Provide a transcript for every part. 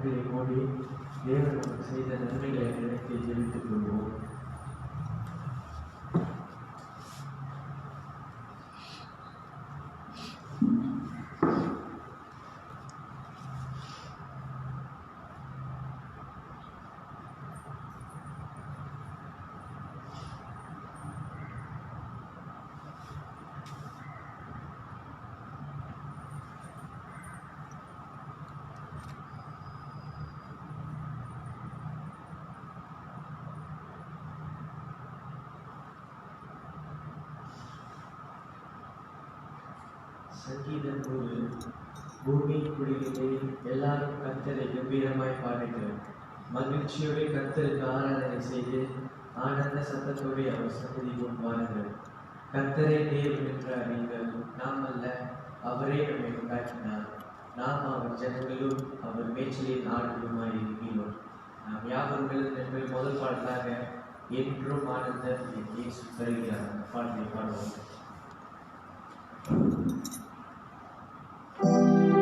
கண்களை மூடி தேவன் நமக்கு செய்த நன்மைகளை நினைத்து ஜெபித்துக் கொள்வோம். சங்கீதம் 1. பூமியின் குடிகளே, எல்லாரும் கர்த்தரை கம்பீரமாய் பாடுங்கள். மகிழ்ச்சியோடு கர்த்தருக்கு ஆராதனை செய்து ஆனந்த சத்தத்தோடு அவர் சன்னதி முன் வாருங்கள். கர்த்தரை தேவன் என்று அறியுங்கள். நாம் அல்ல, அவரே நம்மை உண்டாக்கினார். நாம் அவர் ஜனங்களும் அவர் மேய்ச்சலின் ஆடுகளுமாய் இருக்கிறோம். நாம் யாவரும் என்பது முதல் பாடலாக என்றும் ஆனந்தம் என் இயேசு தருகிறார் அந்த பாடலை பாடுவோம். Thank you.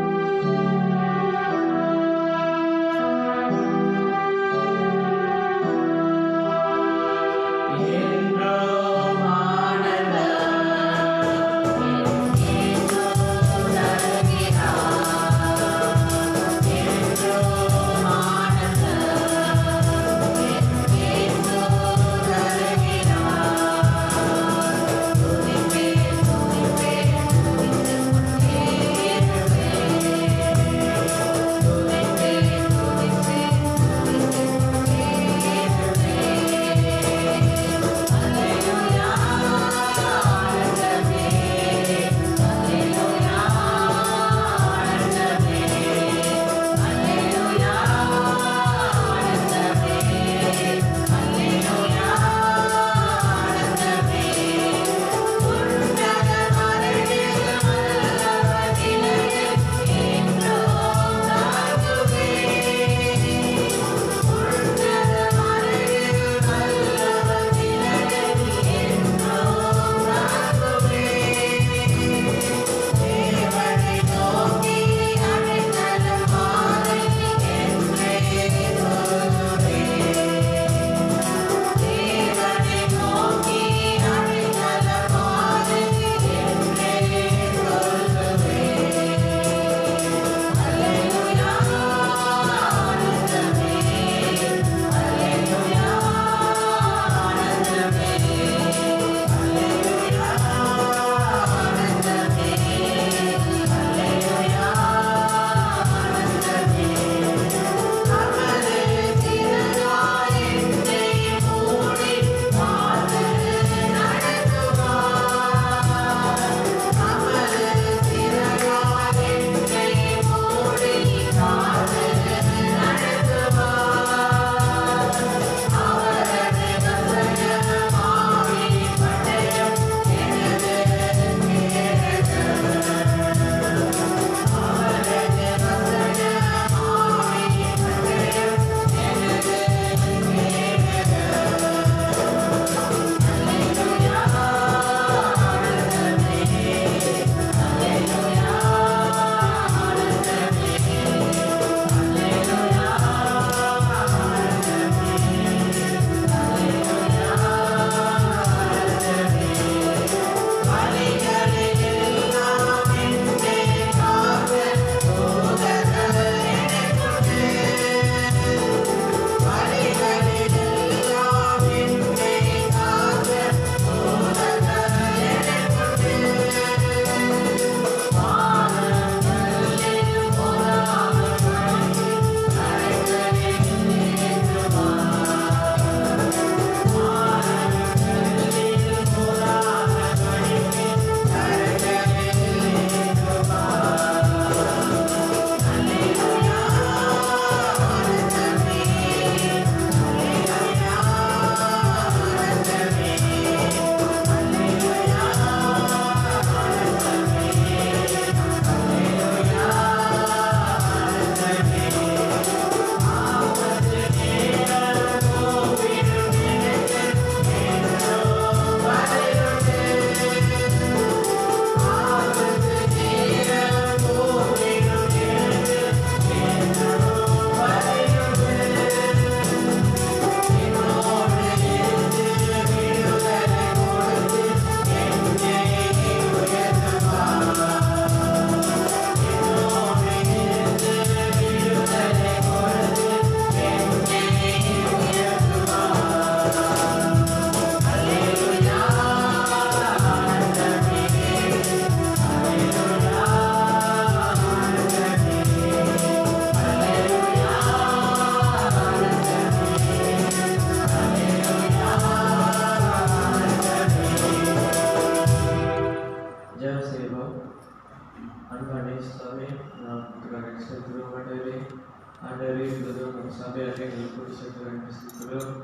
நம்ம சபையாக எங்களுக்கு கூடி சேர்த்து சிக்கிறோம்.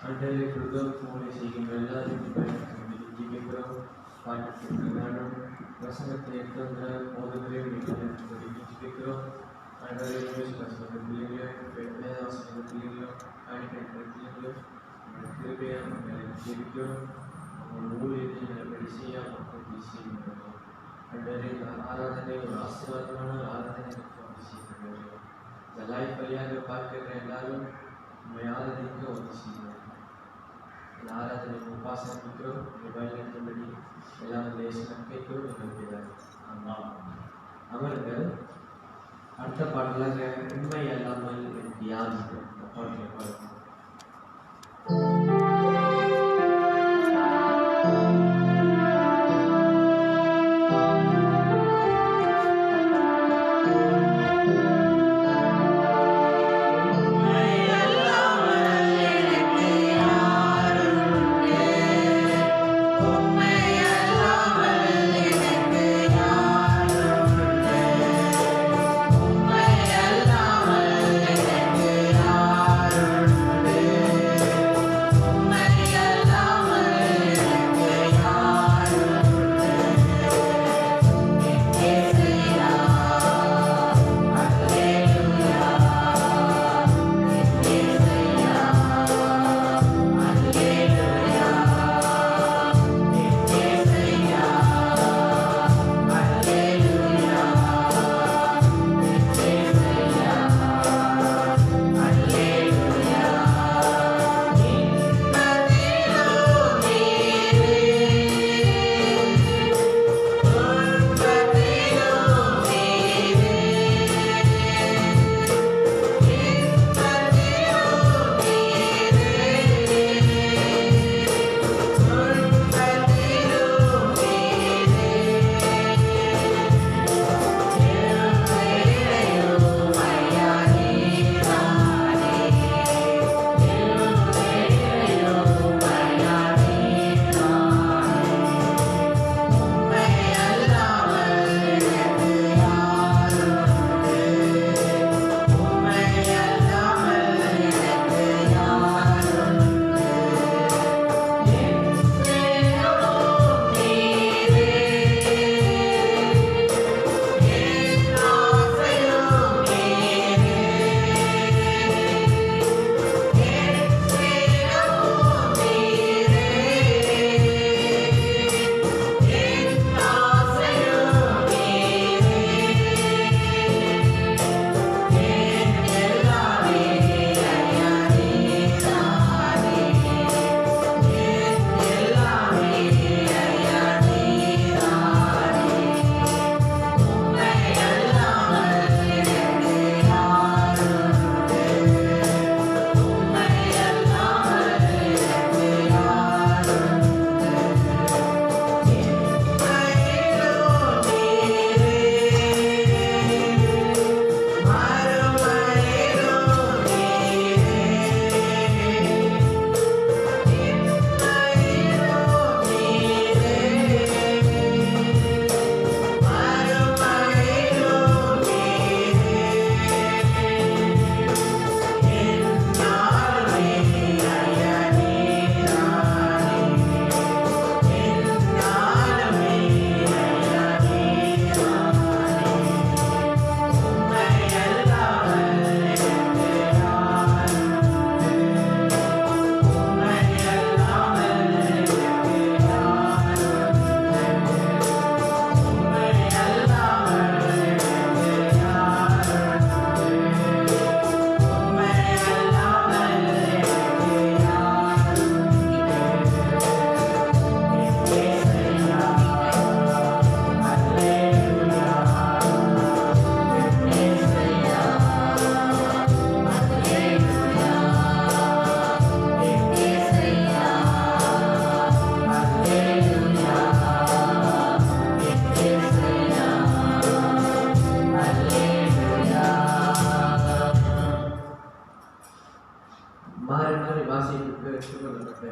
அண்டரை கொடுத்தோம் மூளை செய்கின்ற எல்லாருக்கும் ஜீவிக்கிறோம். பாட்டு நானும் வசனத்தை எடுத்துகிற போதகரையும் ஜீவிக்கிறோம். அண்டரை பிள்ளைகளும் வேதாசனத்திலும் காணிக்கைகளும் கிருபையாக ஜீவிக்கிறோம். ஊழியத்தை நல்லபடி செய்ய மக்கள் செய்கின்றோம். அண்டரை ஆராதனை ஒரு ஆசீர்வாதமான ஆராதனை செய்கின்றோம். இந்த லைஃப் வழியாக பார்க்கிற எல்லாரும் உண்மை ஆராதனைக்கு ஒன்று செய்கிறோம். இந்த ஆராதனை உபாசனிக்கிறோம். வழிநடத்தும்படி எல்லாம் தேசம் கேட்கிறோம். நிகழ்கிறார். அமருங்கள். அடுத்த பாடலாக உண்மை அல்லாமல் எனக்கு யாரும் பாடலை பாடுவோம்.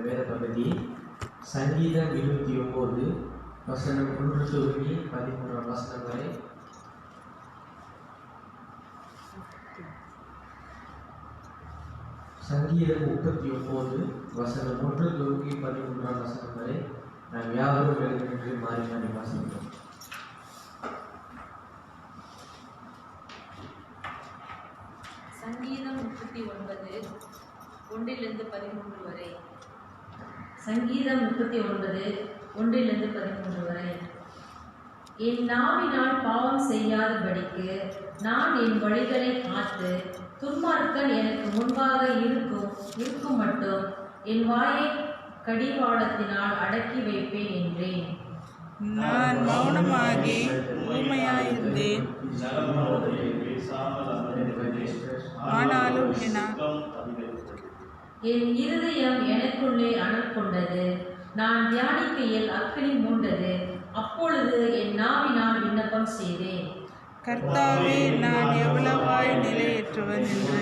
வேத பகுதி சங்கீதம் 29 வசனம் 1 தொடங்கி 13 வசனம் வரை. சங்கீதம் 39 வசனம் 1 தொடங்கி 13 வசனம் வரை நாம் யாவரும் எழுந்து மாறி மாறி வாசிக்கிறோம். சங்கீதம் 39 1 13 வரை. சங்கீதம் 39 1 13 வரை. என் நாவினால் பாவம் செய்யாதபடிக்கு நான் என் வழிகளை காத்து துன்மார்க்கன் எனக்கு முன்பாக இருக்கும் மட்டும் என் வாயை கடிவாளத்தினால் அடக்கி வைப்பேன் என்றேன். நான் மௌனமாகி ஊமையாயிருந்தேன், ஆனாலும் என் இருதயம் எனக்குள்ளே அனல் கொண்டது, நான் தியானிக்கையில் அக்கினி மூண்டது. அப்பொழுது என் நாவினால் விண்ணப்பம் செய்தேன், கர்த்தாவே, நான் எவ்வளவாய் நிலையற்றவன் என்று.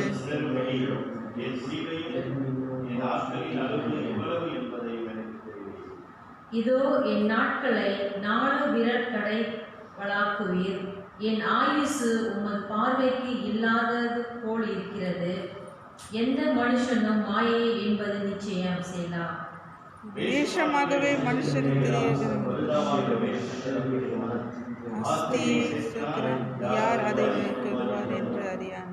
இதோ என் நாட்களை 4 விரல் கடைவளாக்குவீர். என் ஆயுசு உமது பார்வைக்கு இல்லாதது போல் இருக்கிறது. எந்த மனுஷனும் மாயை என்பது நிச்சயம் செய்யலாம். வேஷமாகவே மனுஷருக்கு யார் அதை கேட்குவார் என்று அறியான்.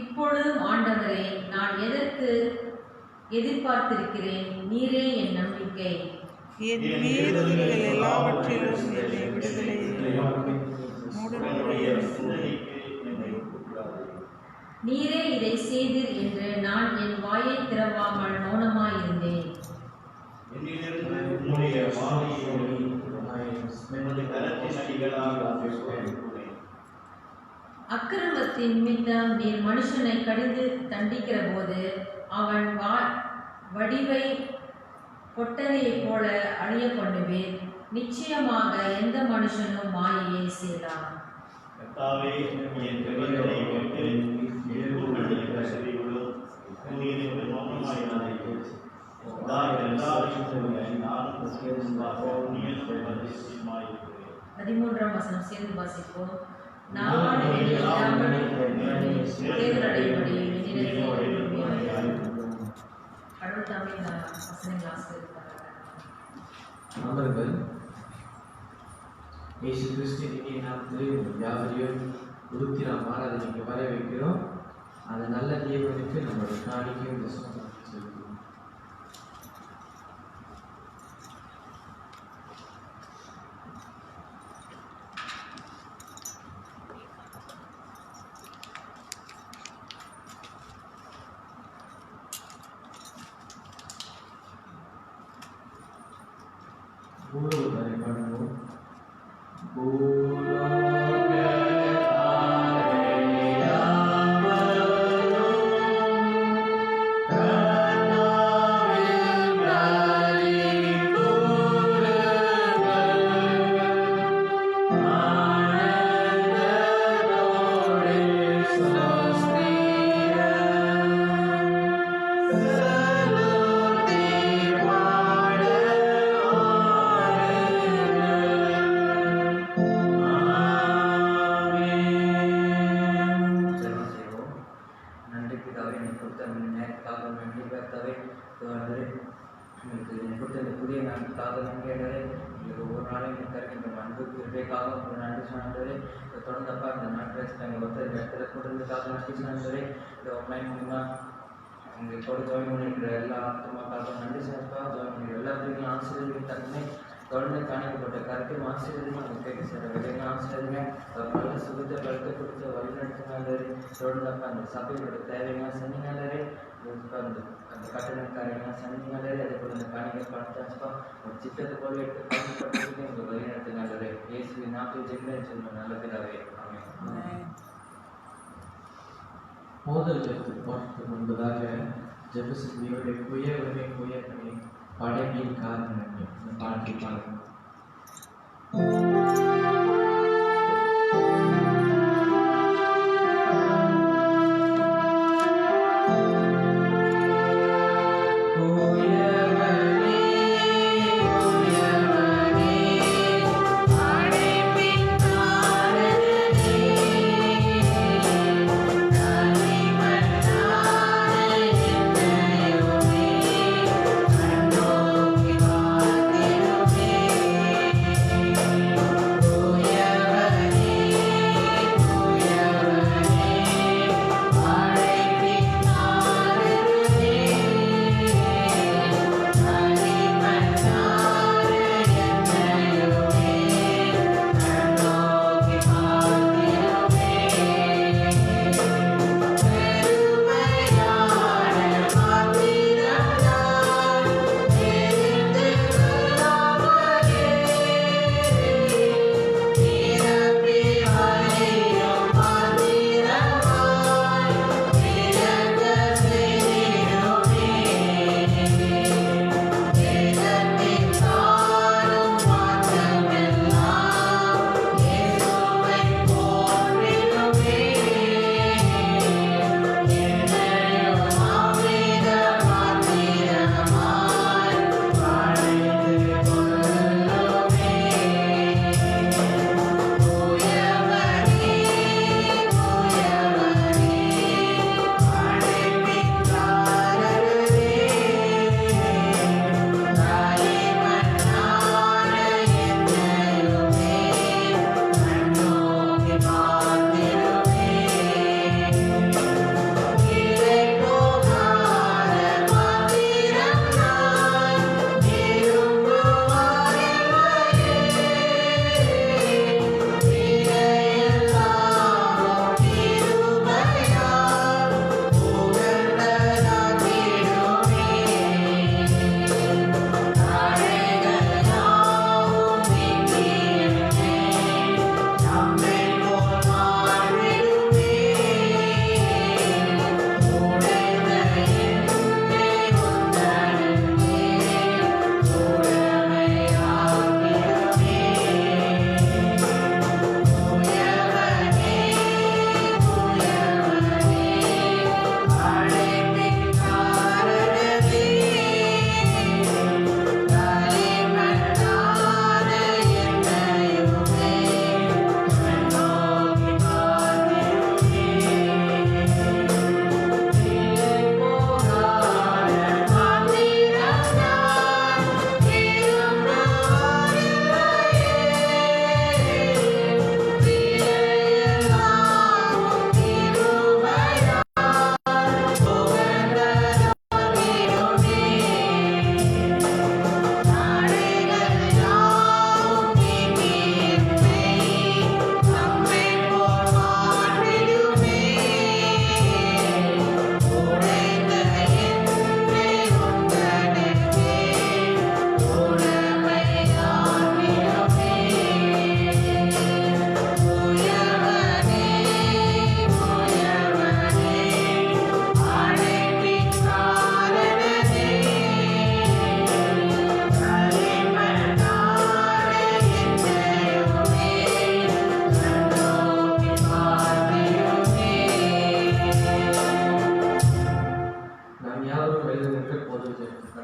இப்பொழுதும் ஆண்டவரே, நான் எதற்கு எதிர்பார்த்திருக்கிறேன்? நீரே என் நம்பிக்கை. என் மீறுதல்கள் எல்லாவற்றிலும் என்னை விடுதலை நீரே இதை செய்தீர் என்று நான் என் வாயை திறவாமல் மௌனமாயிருந்தேன். அக்கிரமத்தின் நிமித்தம் நீர் மனுஷனை கடிந்து தண்டிக்கிற போது அவன் வடிவை கொட்டரையைப் போல அழிய பண்ணுவேன். நிச்சயமாக எந்த மனுஷனும் மாயையை செய்யலாம். பதிமூன்றாம் வசனம் சேர்ந்து வாசிப்போம். நான் கடவுள் தாமே இந்த வசனங்கள் ஆசீர்வதிப்பாராக. அமர்கள் இயேசு கிறிஸ்துவின் இனிய நாமத்திலே யாவரையும் உருத்திராம் ஆராதனைக்கு வர வைக்கிறோம். அந்த நல்ல தேவனுக்கு நம்மளுடைய காணிக்கையும் தசமம் செலுத்துவோம். பூலோக வரை பண்ணுவோம். புதிய நாட்களுக்காக நன்றியாளரே, எங்களுக்கு ஒவ்வொரு நாளும் எங்களுக்கு தருகின்ற அன்பு கிருபைக்காக உங்களுக்கு நன்றி சொன்னாண்டவரே. இதை தொடர்ந்தப்பா இந்த நாட்கள் நாங்கள் ஒருத்தர் இந்த இடத்துல கொடுத்ததுக்காக நன்றி சொன்னாண்டவரே. இந்த ஆன்லைன் மூலமா எங்களுக்கு கூட ஜாயின் பண்ணிக்கிற எல்லா ஆத்மாக்காக நன்றி சொன்னப்பா. ஜாயின் பண்ணிக்கிற எல்லாத்துக்கும் ஆசிரியர்கள் தக்கனே தொடர்ந்து காணிக்கப்பட்ட கருத்தையும் ஆசிரியர்கள் அவங்க கேட்க சார் விலையும் ஆசிரியருங்க ஒரு நல்ல சுகத்தை கருத்தை கொடுத்து வழிநடத்தினாலே தொடர்ந்தப்பா அந்த சபையோட தேவையெல்லாம் செஞ்சினாலே அந்த கட்டண காரியெல்லாம் செஞ்சினாலே அதே போல் அந்த காணிகள் படுத்தாச்சுப்பா ஒரு சித்தத்தை போல எடுத்து காணிப்பட்டதுக்கு எங்கள் வழிநடத்தினாலே இயேசுவின் நாட்டில் ஜெயிக்கிறேன் சொல்லுங்க நல்ல பிதாவே. மோதல்களுக்கு போறதுக்கு முன்பதாக ஜெபசிந்தியோடைய குயவனை குயவனை படைப்பின் காரணம் இந்த பாட்டை பாருங்கள். Yeah.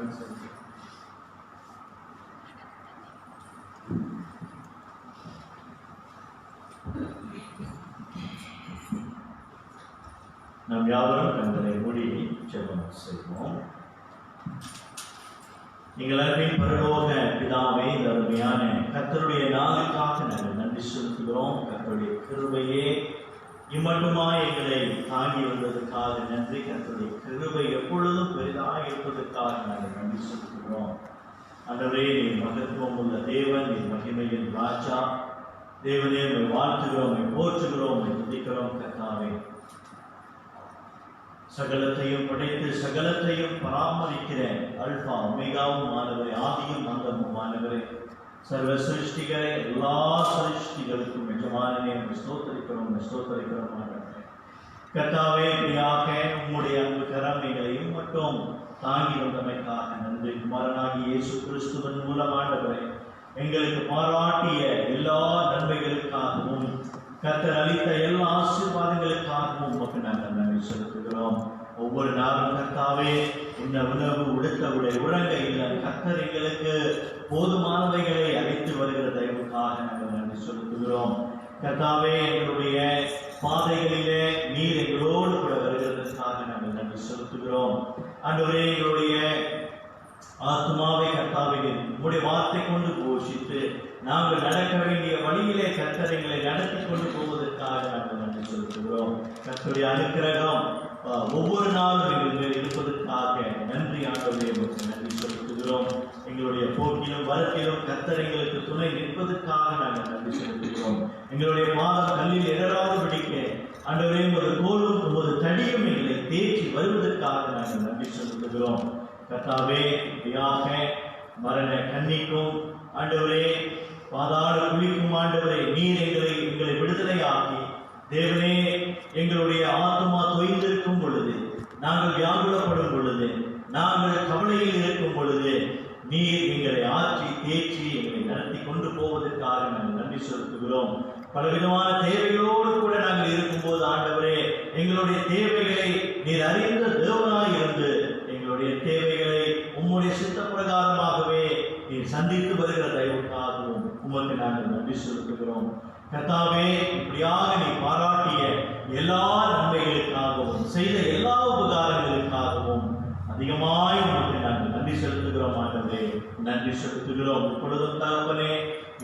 நன்றி செலுத்துகிறோம். நாம் யாவரும் கண்களை மூடி ஜெபம் செய்வோம். எங்கள் அன்பின் பரலோக பிதாவே, இந்த அருமையான கர்த்தருடைய நாளுக்காக நாங்கள் நன்றி செலுத்துகிறோம். கர்த்தருடைய கிருபையே இம்மட்டுமாய் எங்களை தாங்கி வந்ததற்காக நன்றி. கர்த்தருடைய கிருபை எப்பொழுதும் பெரிதாக இருப்பதற்காக நாங்கள் நன்றி செலுத்துகிறோம். ஆண்டவரே, நீ மகத்துவம் உள்ள தேவன், நீ மகிமையின் ராஜா. தேவனே, உம்மை வாழ்த்துகிறோம், உம்மை போற்றுகிறோம், உம்மை துதிக்கிறோம். கர்த்தாவே, சகலத்தையும் படைத்து சகலத்தையும் பராமரிக்கிற அல்பா ஒமேகாவும் மாணவரே, ஆதியும் அந்தமும் மாணவரே, சர்வ சிருஷ்டிகளை எல்லா சிருஷ்டிகளுக்கும் எஜமானனே, ஸ்தோத்தரிக்கிறோம் மாணவரே. கர்த்தாவே, இப்படியாக உம்முடைய அன்பு கரம் எங்களையும் மட்டும் தாங்கி வந்தமைக்காக நன்றி. குமாரனாகி இயேசு கிறிஸ்துவின் மூலம் ஆண்டவரே, எங்களுக்கு பாராட்டிய எல்லா நன்மைகளுக்காகவும் கர்த்தர் அளித்த எல்லா ஆசீர்வாதங்களுக்காகவும் உமக்கு நாங்கள் நன்றி செலுத்துகிறோம். ஒவ்வொரு நாளும் கர்த்தாவே, இந்த உணவு, உடுத்த உடை, உறங்க இல்லை, கர்த்தர் எங்களுக்கு போதுமானவைகளை அளித்து வருகிற தயவுக்காக நாங்கள் நன்றி செலுத்துகிறோம். கர்த்தாவே, எங்களுடைய பாதைகளிலே நீர் எங்களோடு கூட வருகிறதற்காக நாங்கள் நன்றி செலுத்துகிறோம். ஆண்டவரே, எங்களுடைய ஆத்மாவை கர்த்தாவே உம்முடைய வார்த்தை கொண்டு போஷித்து நாங்கள் நடக்க வேண்டிய வழியிலே கர்த்தர் எங்களை நடத்தி கொண்டு போவதற்காக நாங்கள் நன்றி செலுத்துகிறோம். கர்த்தருடைய அனுக்கிரகம் ஒவ்வொரு நாளும் எங்கள் மேல் இருப்பதற்காக நன்றி. ஆண்டவரே, நன்றி செலுத்துகிறோம். எங்களுடைய போக்கிலும் வரத்திலும் கர்த்தர் எங்களுக்கு துணை நிற்பதற்காக நாங்கள் நன்றி செலுத்துகிறோம். எங்களுடைய பாதம் கல்லில் இடராது பிடிக்க ஆண்டவரே, ஒரு கோலும் ஒரு தடியும் எங்களை தேற்றி வருவதற்காக நாங்கள் நன்றி செலுத்துகிறோம். கர்த்தாவே, இப்படியாக மரண கண்ணிக்கும் ஆண்டவரே, பாதாள குழிக்கும் ஆண்டவரே, நீர் எங்களை விடுதலையாக்கி தேவனே, எங்களுடைய ஆத்மா தொய்ந்திருக்கும் பொழுது, நாங்கள் வியாகுலப்படும் பொழுது, நாங்கள் கவலையில் இருக்கும் பொழுது நீர் எங்களை ஆற்றி தேற்றி எங்களை நடத்தி கொண்டு போவதற்காக நாங்கள் நன்றி செலுத்துகிறோம். பலவிதமான தேவைகளோடு கூட நாங்கள் இருக்கும்போது ஆண்டவரே, எங்களுடைய தேவைகளை நீர் அறிந்த தேவனாய் இருந்து எங்களுடைய தேவைகளை உம்முடைய சித்த பிரகாரமாகவே நீர் சந்தித்து வருகிற தயவுக்காகவும் உமக்கு நாங்கள் நன்றி செலுத்துகிறோம். கர்த்தாவே, இப்படியாக நீ பாராட்டிய எல்லா நன்மைகளுக்காகவும் செய்த எல்லா உபகாரங்களுக்காகவும் அதிகமாய் உமக்கு நாங்கள் நன்றி செலுத்துகிறோம். ஆண்டவரே, நன்றி செலுத்துகிறோம். இப்பொழுதும் தகப்பனே,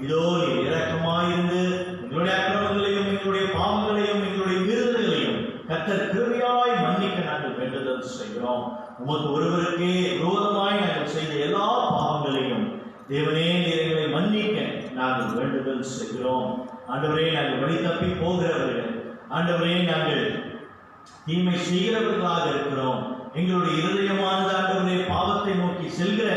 இதோ நீர் இரக்கமாயிருந்து எங்களுடைய அக்கிரமங்களையும் எங்களுடைய பாவங்களையும் எங்களுடைய மீறுதல்களையும் கர்த்தர் கிருபையாய் மன்னிக்க நாங்கள் வேண்டுதல் செய்கிறோம். உமக்கு ஒருவருக்கே விரோதமாய் நாங்கள் செய்த எல்லா பாவங்களையும் தேவனே, நீர் எங்களை மன்னிக்க நாங்கள் வேண்டுதல் செய்கிறோம். ஆண்டவரே, நாங்கள் வழி தப்பி போகிறவர்கள், ஆண்டவரே, நாங்கள் தீமை செய்கிறவர்களாக இருக்கிறோம். எங்களுடைய இருதயமானது ஆண்டவரே பாவத்தை நோக்கி செல்கிற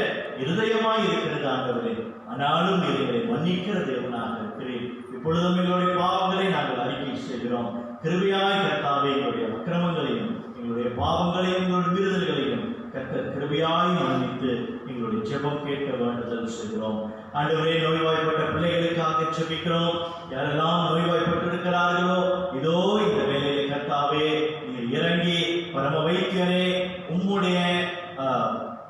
இருதயமாய் இருக்கிறது ஆண்டவரே. ஆனாலும் நீர் எங்களை மன்னிக்கிற தேவனாக இருக்கிறேன். இப்பொழுதும் எங்களுடைய பாவங்களை நாங்கள் அறிக்கை செய்கிறோம். கிருபையாய் கர்த்தாவே, எங்களுடைய அக்கிரமங்களையும் எங்களுடைய பாவங்களையும் எங்களுடைய மீறுதல்களையும் கர்த்தர் கிருபையாய் மன்னித்து எங்களுடைய ஜெபம் கேட்க வேண்டுதல் செய்கிறோம். ஆண்டவரே, நோய்வாய்ப்பட்ட பிள்ளைகளுக்காக ஜெபிக்கிறோம். யாரெல்லாம் நோய்வாய்ப்பட்டிருக்கிறார்களோ, இதோ இந்த வேளையிலே கர்த்தாவே நீர் இறங்கி பரம வைத்தியரே,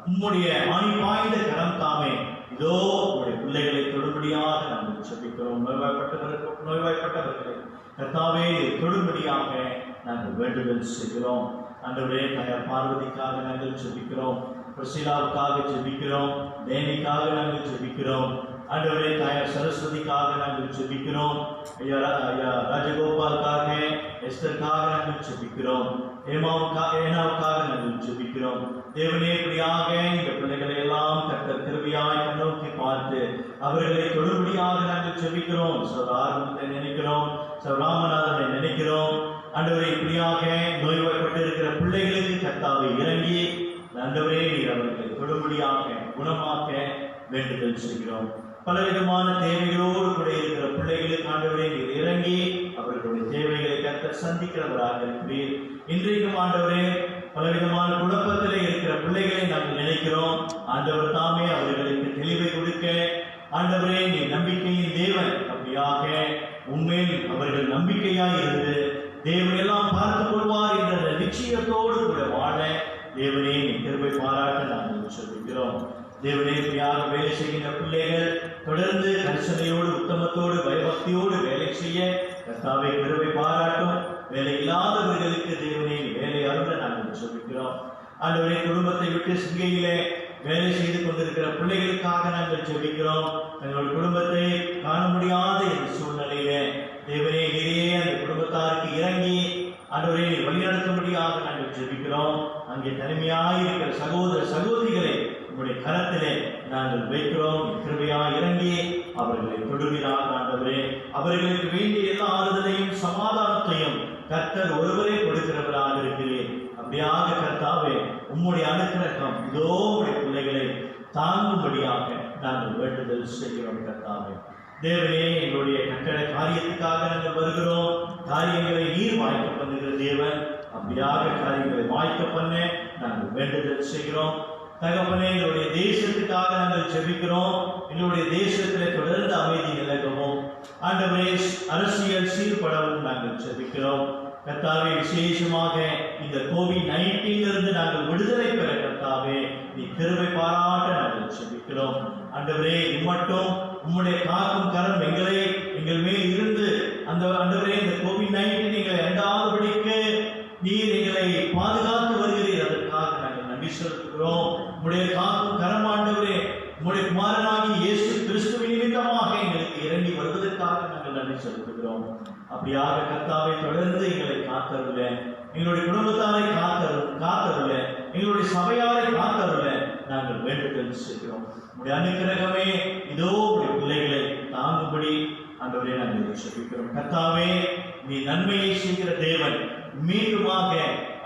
உம்முடைய ஆணி பாய்ந்த கரம் தாமே இதோ உங்களுடைய பிள்ளைகளை தொடும்படியாக நாங்கள் ஜெபிக்கிறோம். நோய்வாய்ப்பட்டவர்களை கர்த்தாவே தொடும்படியாக நாங்கள் வேண்டுதல் செய்கிறோம். ஆண்டவரே, தாயார் பார்வதிக்காக நாங்கள் ஜெபிக்கிறோம். பிரசிலாவுக்காக ஜெபிக்கிறோம். தேனிக்காக நாங்கள் ஜெபிக்கிறோம். ஆண்டவரே, தாயார் சரஸ்வதிக்காக நாங்கள் ஜெபிக்கிறோம். ஐயா ராஜகோபாலுக்காக, எஸ்தருக்காக நாங்கள் ஜெபிக்கிறோம். ஏனாவுக்காக நாங்கள் ஜெபிக்கிறோம். தேவனே, இப்படியாக இந்த பிள்ளைகளை எல்லாம் கர்த்தர் கிருபையாய் கண்ணோக்கி பார்த்து அவர்களை தொடுபடியாக நாங்கள் ஜெபிக்கிறோம். ஆரம்பத்தை நினைக்கிறோம், ராமநாதனை நினைக்கிறோம். ஆண்டவரே, இப்படியாக நோய்வாய்ப்பட்டு இருக்கிற பிள்ளைகளுக்கு கர்த்தாவை இறங்கி ஆண்டவரே நீர் அவர்களை தொடுபடியாக குணமாக்க வேண்டுதல் செய்கிறோம். பலவிதமான தேவைகளோடு கூட இருக்கிற பிள்ளைகளுக்கு ஆண்டவரே நீர் இறங்கி அவர்களுடைய தேவைகளை கர்த்தர் சந்திக்கிறவராக இருக்கிறீர். இன்றைக்கும் ஆண்டவரே, பலவிதமான குழப்பத்திலே இருக்கிற பிள்ளைகளை நாங்கள் நினைக்கிறோம். ஆண்டவர் தாமே அவர்களுக்கு தெளிவை கொடுக்க ஆண்டவரே நீ நம்பிக்கையின் தேவன். அப்படியாக உண்மையில் அவர்கள் நம்பிக்கையாய் இருந்து தேவன் எல்லாம் பார்த்துக் கொள்வார் என்ற நிச்சயத்தோடு கூட வாழ தேவனே நீ கிருபை பாராட்ட நாங்கள் சொல்கிறோம். தேவனே, இப்படியாக வேலை செய்கின்ற பிள்ளைகள் தொடர்ந்து கரிசனையோடு, உத்தமத்தோடு, பயபக்தியோடு வேலை செய்ய கர்த்தாவே கிருபை பாராட்டும். வேலை இல்லாதவர்களுக்கு தேவனே வேலை அருள நாங்கள் ஜெபிக்கிறோம். ஆண்டவரே, குடும்பத்தை விட்டு சிங்கையிலே வேலை செய்து கொண்டிருக்கிற பிள்ளைகளுக்காக நாங்கள் ஜெபிக்கிறோம். தங்கள் குடும்பத்தை காண முடியாத இந்த சூழ்நிலையிலே தேவனே நீரே அந்த குடும்பத்தாருக்கு இறங்கி ஆண்டவரே வழிநடத்தும்படியாக நாங்கள் ஜெபிக்கிறோம். அங்கே தனிமையாக இருக்கிற சகோதர சகோதரிகளை உங்களுடைய கரத்திலே நாங்கள் வைக்கிறோம். கிருபையாக இறங்கி அவர்களை தொடுவீராக ஆண்டவரே. அவர்களுக்கு வேண்டிய எல்லா ஆறுதலையும் சமாதானத்தையும் கர்த்தர் ஒருவரே கொடுக்கிறவராக இருக்கிறேன். அப்படியாக கர்த்தாவே, உம்முடைய அனுக்கிரகம் இதோ உடைய பிள்ளைகளை தாங்கும்படியாக நாங்கள் வேண்டுதல் செய்கிறோம். கர்த்தாவே தேவனே, எங்களுடைய கட்டளை காரியத்துக்காக நாங்கள் வருகிறோம். காரியங்களை நீர் வாய்க்க பண்ணுகிற தேவன், அப்படியாக காரியங்களை வாய்க்க பண்ண நாங்கள் வேண்டுதல் செய்கிறோம். தகப்பனே, எங்களுடைய தேசத்துக்காக நாங்கள் ஜெபிக்கிறோம். எங்களுடைய தேசத்திலே தொடர்ந்து அமைதி நிலகவும் ஆண்டவரே அரசியல் சீர்படவும் நாங்கள் ஜெபிக்கிறோம். கர்த்தாவே, விசேஷமாக இந்த COVID-19 இருந்து நாங்கள் விடுதலை பெற கர்த்தாவே நீ கிருபை பாராட்ட நாங்கள் ஜெபிக்கிறோம். ஆண்டவரே, இம்மட்டும் உம்முடைய காக்கும் கரம் எங்கள் மேல் இருந்து அந்த ஆண்டவரே இந்த COVID-19 எங்களை இரண்டாவதுபடிக்கு நீர் எங்களை பாதுகாத்து வருகிறீர். அதற்காக நாங்கள் நன்றி செலுத்துகிறோம். உம்முடைய காக்கும் கரம் ஆண்டவரே, உம்முடைய குமாரனாகி இயேசு கிறிஸ்துவின் நிமித்தமாக எங்களுக்கு இறங்கி வருவதற்காக நாங்கள் நன்றி செலுத்துகிறோம். அப்படியாக கர்த்தாவை தொடர்ந்து எங்களை காத்தருள, எங்களுடைய குடும்பத்தாரை காத்தருள, எங்களுடைய சபையாரை காத்தருள நாங்கள் வேண்டுதல் செய்கிறோம். உடைய அனுக்கிரகமே இதோ உடைய பிள்ளைகளை தாங்கும்படி ஆண்டவரே நாங்கள் ஜெபிக்கிறோம். கர்த்தாவே, நீ நன்மையை செய்கிற தேவன். மீண்டுமாக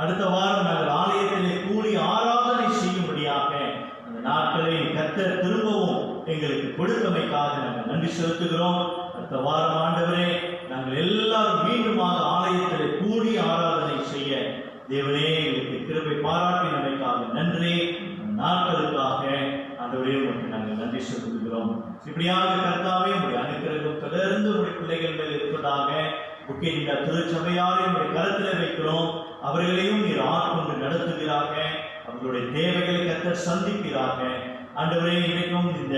அடுத்த வாரம் நாங்கள் ஆலயத்திலே கூடி ஆராதனை செய்யும்படியாக அந்த நாட்களை கர்த்தர் திரும்பவும் எங்களுக்கு கொடுத்தமைக்காக நாங்கள் நன்றி செலுத்துகிறோம். அடுத்த வாரம் ஆண்டவரே நாங்கள் எல்லாரும் மீண்டுமாக ஆலயத்திலே கூடி ஆராதனை செய்ய தேவனே எங்களுக்கு கிருபை பாராட்டினமைக்காக நன்றி. நாட்களுக்காக ஆண்டவரே உங்களுக்கு நாங்கள் நன்றி செலுத்துகிறோம். இப்படியாக கர்த்தாவே உங்களுடைய அனுக்கிரகம் தொடர்ந்து உங்களுடைய பிள்ளைகள் மேல் இருப்பதாக முக்கிய திருச்சபையாரை உங்களுடைய கருத்திலே வைக்கிறோம். அவர்களையும் நீர் ஆட்கொண்டு நடத்துகிறாங்க. அவர்களுடைய தேவைகளை கர்த்தர் சந்திக்கிறாங்க. ஆண்டவரே, இன்றைக்கும் இந்த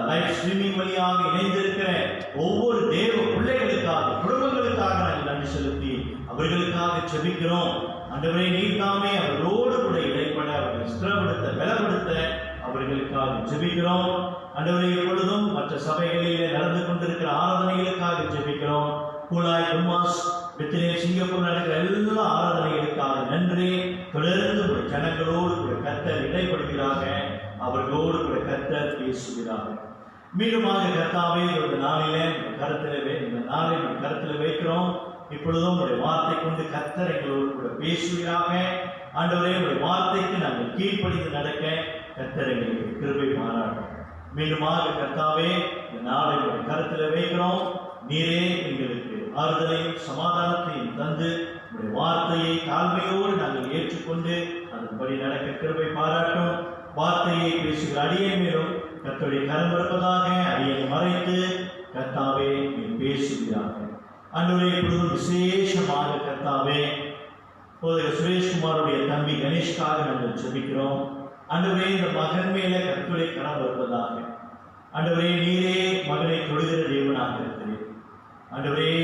லைவ் ஸ்ட்ரீமிங் வழியாக இணைந்திருக்கிற ஒவ்வொரு தேவ பிள்ளைகளுக்காக, குடும்பங்களுக்காக நாங்கள் நன்றி செலுத்தி அவர்களுக்காக ஜெபிக்கிறோம். ஆண்டவரே, நீர் தாமே அவர்களோடு கூட இடைப்பட, அவர்களை ஸ்திரப்படுத்த, பலப்படுத்த அவர்களுக்காக ஜெபிக்கிறோம். ஆண்டவரே, எப்பொழுதும் மற்ற சபைகளிலே நடந்து கொண்டிருக்கிற ஆராதனைகளுக்காக ஜெபிக்கிறோம். கூலாய், குமாஸ், பெத்லேம், சிங்கப்பூர் நடக்கிற எல்லா ஆராதனைகளுக்காக நன்றி. தொடர்ந்து ஒரு ஜனங்களோடு கூட கர்த்தர் இடைப்படுகிறாங்க. அவர்களோடு கூட கர்த்தர் பேசுகிறார்கள். மீண்டுமாக கர்த்தாவே இந்த நாளிலே கருத்தில் வைக்கிறோம். இப்பொழுதும் உடைய வார்த்தை கொண்டு கர்த்தர் எங்களோடு கூட பேசுகிறாங்க. ஆண்டவரே, உடைய வார்த்தைக்கு நாங்கள் கீழ்ப்படிந்து நடக்க கர்த்தர் எங்களுக்கு கிருபை பாராட்டும். மீண்டுமாக கர்த்தாவே இந்த நாளை உடைய கருத்தில் வைக்கிறோம். நீரே எங்களுக்கு ஆறுதலையும் சமாதானத்தையும் தந்து உடைய வார்த்தையை தாழ்மையோடு நாங்கள் ஏற்றுக்கொண்டு அதன்படி நடக்க கிருபை பாராட்டும். வார்த்தையை பேசுகிற அடியை மேலும் கர்த்தருடைய கரம் இருப்பதாக அடியை மறைத்து கர்த்தாவே நீர் பேசுகிறார்கள். ஆண்டவரே, இப்பொழுதும் விசேஷமாக கர்த்தாவே போதகர் சுரேஷ்குமாருடைய தம்பி கணேஷ்காக நாங்கள் ஜெபிக்கிறோம். ஆண்டவரே, இந்த மகன் மேல கர்த்தருடைய கரம் இருப்பதாக. ஆண்டவரே, நீரே மகனை தொடுகிற தேவனாக இருக்கிறேன். ஆண்டவரே,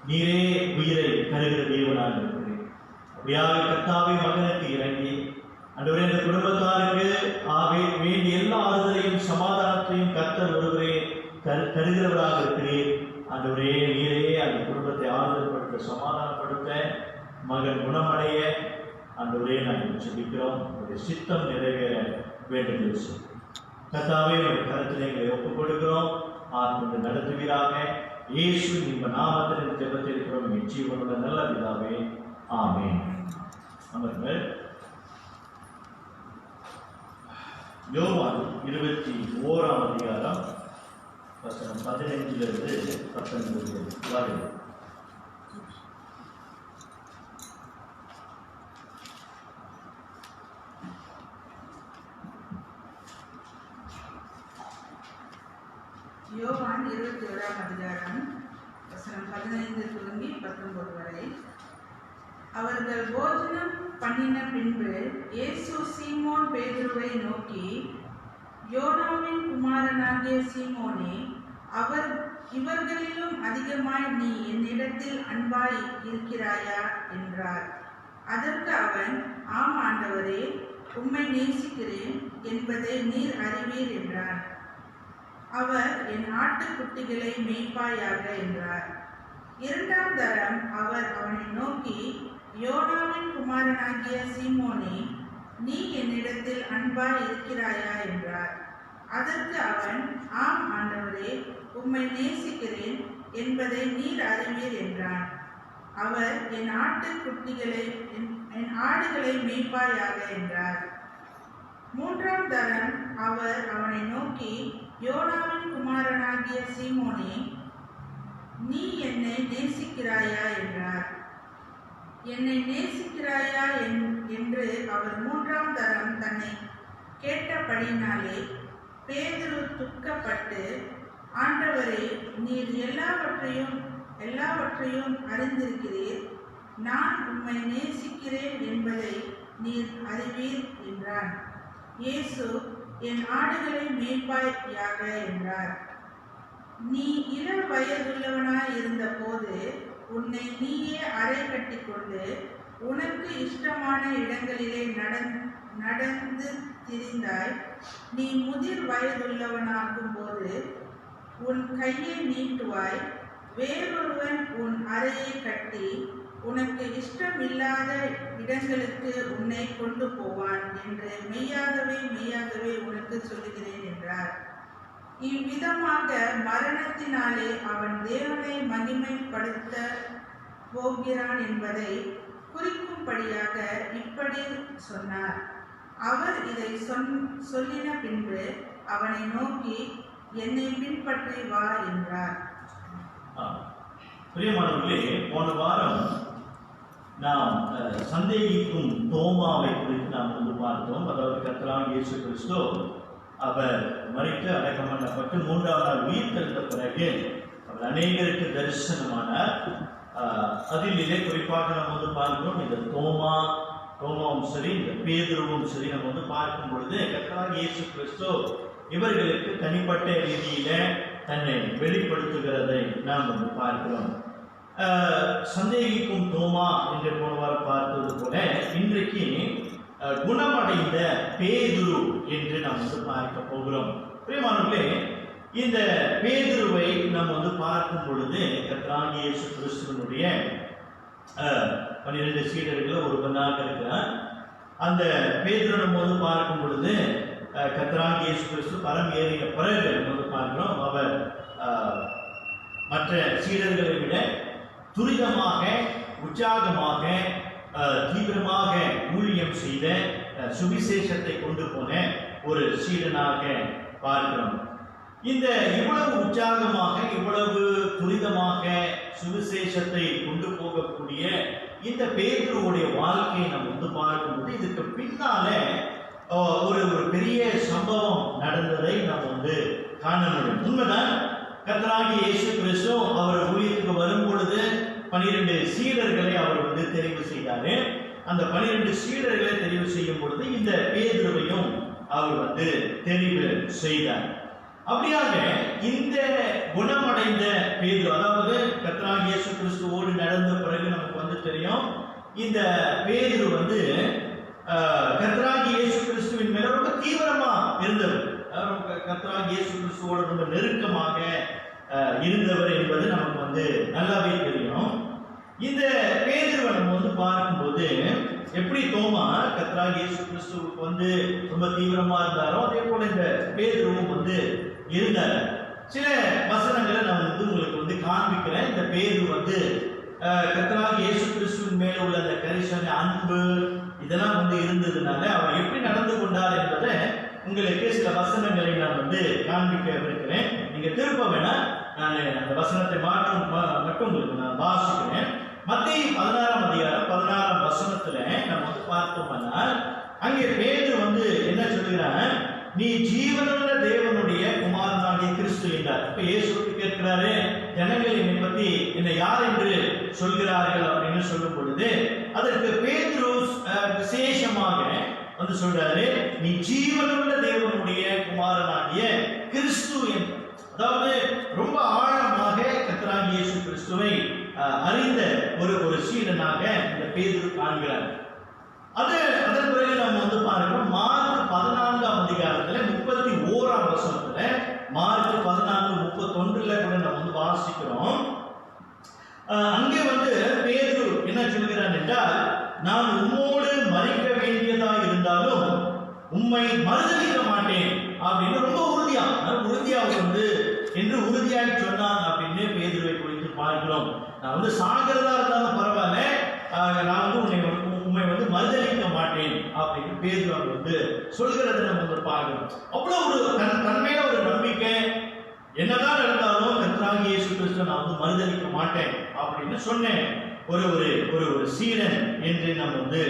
நீரே உயிரை தருகிற தேவனாக இருக்கிறேன். அப்படியாக கர்த்தாவே மகனுக்கு இறங்கி ஆண்டவரே இந்த குடும்பத்தாருக்கு வேண்டிய எல்லா ஆறுதலையும் சமாதானத்தையும் கர்த்தர் ஒருவரே தருகிறவராக இருக்கிறேன். ஆண்டவரே, நீரே அந்த குடும்பத்தை ஆறுதல்படுத்த, சமாதானப்படுத்த, மகன் குணமடைய ஆண்டவரே நாங்கள் ஜெபிக்கிறோம். உங்களுடைய சித்தம் நிறைவேற வேண்டுதல் செய்யும். கர்த்தாவே, உங்களுடைய கருத்தில் எங்களை ஒப்புக் கொடுக்கிறோம். ஆட்கொண்டு நடத்துவீராக. இயேசு இந்த நாமத்தில் ஜெபத்தில் இருக்கிறோம். ஜீவனுள்ள நல்ல பிதாவே, ஆமென். அமர்ங்கள். யோவான் 21ஆம் அதிகாரம் வசனம் 15 19 வரை. யோவான் 21ஆம் அதிகாரம் வசனம் 15 தொடங்கி 19 வரை. அவர்கள் போஜனம் பண்ணின பின்பு இயேசு சீமோன் பேதுருவை நோக்கி, யோனாவின் குமாரனாகிய சீமோனே, இவர்களிலும் அதிகமாய் நீ என்னிடத்தில் அன்பாய் இருக்கிறாயா என்றார். அதற்கு அவன், ஆம் ஆண்டவரே, உம்மை நேசிக்கிறேன் என்பதை நீர் அறிவீர் என்றான். அவர், என் ஆட்டுக்குட்டிகளை மேய்ப்பாயாக என்றார். இரண்டாம் தரம் அவர் அவனை நோக்கி, யோனாவின் குமாரனாகிய சீமோனே, நீ என்னிடத்தில் அன்பாய் இருக்கிறாயா என்றார். அதற்கு அவன், ஆம் ஆண்டவரே, உம்மை நேசிக்கிறேன் என்பதை நீர் அறிவீர் என்றான். அவர், என் ஆடுகளை மேய்ப்பாயாக என்றார். மூன்றாம் தரம் அவர் அவனை நோக்கி, யோனாவின் குமாரனாகிய சீமோனே, நீ என்னை நேசிக்கிறாயா என்றார். என்னை நேசிக்கிறாயா என்று அவர் மூன்றாம் தரம் தன்னை கேட்டபடினாலே பேதுரு துக்கப்பட்டு, ஆண்டவரே, நீர் எல்லாவற்றையும் அறிந்திருக்கிறீர், நான் உம்மை நேசிக்கிறேன் என்பதை நீர் அறிவீர் என்றான். இயேசு, என் ஆடுகளை மேய்ப்பாயாக என்றார். நீ இளம் வயதுள்ளவனாய் இருந்த போது உன்னை நீயே அறை கட்டி கொண்டு உனக்கு இஷ்டமான இடங்களிலே நடந்து திரிந்தாய். நீ முதிர் வயதுள்ளவனாகும் போது உன் கையை நீட்டுவாய், வேறொருவன் உன் அறையை கட்டி உனக்கு இஷ்டம் இல்லாத இடங்களுக்கு உன்னை கொண்டு போவான் என்று மெய்யாகவே உனக்கு சொல்லுகிறேன் என்றார். இவ்விதமாக மரணத்தினாலே அவன் தேவனை மகிமைப்படுத்த போகிறான் என்பதை குறிக்கும்படியாக இப்படி சொன்னார். அவர் இதை சொல்லின பின்பு அவனை நோக்கி, என்னை பின்பற்றி வா என்றார். பிரியமானவர்களே, போன வாரம் நாம் சந்தேகிக்கும் தோமாவை குறித்து நாம் வந்து பார்த்தோம். அதாவது கர்த்தராகிய இயேசு கிறிஸ்து அவர் மரித்து அடக்கம் பண்ணப்பட்டு மூன்றாம் நாள் உயிர் தெழுந்த பிறகு அவர் அநேகருக்கு தரிசனமானார். அதிலே குறிப்பாக நம்ம வந்து பார்க்கிறோம், இந்த தோமாவும் சரி, இந்த பேதுருவும் சரி, நம்ம வந்து பார்க்கும் பொழுது கர்த்தராகிய இயேசு கிறிஸ்து இவர்களுக்கு தனிப்பட்ட ரீதியில தன்னை வெளிப்படுத்துகிறதை நாம் வந்து பார்க்கிறோம். சந்தேகிக்கும் தோமா என்று போன வாரம் பார்த்தது போல இன்றைக்கு குணமடைந்த பேதுரு என்று நாம் வந்து பார்க்க போகிறோம். பிரியமானவர்களே, இந்த பேதுருவை நாம் வந்து பார்க்கும் பொழுது கர்த்தராகிய இயேசு கிறிஸ்துவினுடைய 12 சீடர்கள் ஒருவனாக இருக்கிறார். அந்த பேதுரு நம்ம வந்து பார்க்கும் பொழுது கர்த்தராகிய இயேசு கிறிஸ்து பரம் ஏறிய பிறகு நம்ம வந்து பார்க்கிறோம், அவர் மற்ற சீடர்களை விட துரிதமாக, உற்சாகமாக, தீவிரமாக ஊழியம் செய்த, சுவிசேஷத்தை கொண்டு போன ஒரு சீடனாக பார்க்கிறோம். இந்த இவ்வளவு உற்சாகமாக, இவ்வளவு துரிதமாக சுவிசேஷத்தை கொண்டு போகக்கூடிய இந்த பேதுருவுடைய வாழ்க்கையை நம்ம வந்து பார்க்கும்போது இதுக்கு பின்னால ஒரு பெரிய சம்பவம் நடந்ததை நாம் வந்து காண முடியும். உண்மைதான், கர்த்தராகிய இயேசு கிறிஸ்து அவர் ஊழியத்துக்கு வரும் பொழுது 12 சீடர்களை அவர் வந்து தெரிவு செய்தாரு. அந்த 12 சீடர்களை தெரிவு செய்யும் பொழுது இந்த பேதுருவையும் அவர் வந்து தெரிவு செய்தார். அப்படியாக இந்த குணமடைந்த பேதுரு, அதாவது கர்த்தராகிய இயேசு கிறிஸ்துவோடு நடந்த பிறகு நமக்கு வந்து தெரியும், இந்த பேதுரு வந்து கர்த்தராகிய இயேசு கிறிஸ்துவின் மேல ரொம்ப தீவிரமா இருந்தவர், கர்த்தராகிய இயேசு கிறிஸ்துவோடு ரொம்ப நெருக்கமாக இருந்தவர் என்பது நமக்கு வந்து நல்லாவே தெரியும். இந்த பேதுருவை நம்ம வந்து பார்க்கும்போது எப்படி தோமா கர்த்தராகிய இயேசு கிறிஸ்துவுக்கு வந்து ரொம்ப தீவிரமா இருந்தாரோ அதே போல இந்த பேதுருவும் வந்து இருந்தார். சில வசனங்களை நான் வந்து உங்களுக்கு வந்து காண்பிக்கிறேன். இந்த பேதுரு வந்து கர்த்தராகிய இயேசு கிறிஸ்துவின் மேல உள்ள அந்த கரிசனை, அன்பு இதெல்லாம் வந்து இருந்ததுனால அவர் எப்படி நடந்து கொண்டார் என்பதை உங்களுக்கு சில வசனங்களை நான் வந்து காண்பிக்க இருக்கிறேன். நீங்க திரும்ப வேணா, நான் அந்த வசனத்தை மட்டும் உங்களுக்கு நான் வாசிக்கிறேன். மத்தேயு 16ஆம் அதிகாரம் 16ஆம் வசனத்துல நம்ம வந்து பார்த்தோம்னா அங்கே பேதுரு வந்து என்ன சொல்லுகிறார், நீ ஜீவனுள்ள தேவனுடைய குமாரனாகிய கிறிஸ்து என்றார். இப்ப இயேசுவுக்கு கேட்கிறாரு, ஜனங்கள் என்னை பத்தி என்னை யார் என்று சொல்கிறார்கள் அப்படின்னு சொல்லும் பொழுது அதற்கு பேதுரு விசேஷமாக வந்து சொல்றாரு, நீ ஜீவனுள்ள தேவனுடைய குமாரனாகிய கிறிஸ்து என்ற. அதாவது ரொம்ப ஆழமாக கர்த்தராகிய இயேசு கிறிஸ்துவை அறிந்த ஒரு சீடனாக இந்த பேதுரு காண்கிறார். அதன் பிறகு நம்ம வந்து பார்க்கிறோம் மார்க் 14ஆம் அதிகாரத்துல 31ஆம் வசனத்துல, மார்க் 14:31 கூட நம்ம வந்து வாசிக்கிறோம். அங்கே வந்து பேதுரு என்ன சொல்கிறான் என்றால், நான் உம்மோடு மரிக்க வேண்டியதா இருந்தாலும் உம்மை மறுதலிக்க மாட்டேன் அப்படின்னு ரொம்ப உறுதியா வந்து என்று உறுதியாக சொன்னான் அப்படின்னு பேதுருவை குறித்து பார்க்கிறோம். நான் வந்து சாகிறதா இருந்தாலும் பரவாயில்ல, நான் வந்து உண்மை வந்து மறுதலிக்க மாட்டேன் அப்படின்னு பேதுரு வந்து சொல்கிறத நம்ம வந்து பார்க்கிறோம். அவ்வளவு ஒரு தன்மையான ஒரு நம்பிக்கை, என்னதான் நடந்தாலும் கர்த்தராகிய இயேசு கிறிஸ்து நான் வந்து மறுதலிக்க மாட்டேன் அப்படின்னு சொன்னேன் ஒரு சீடன் என்று நம்ம வந்து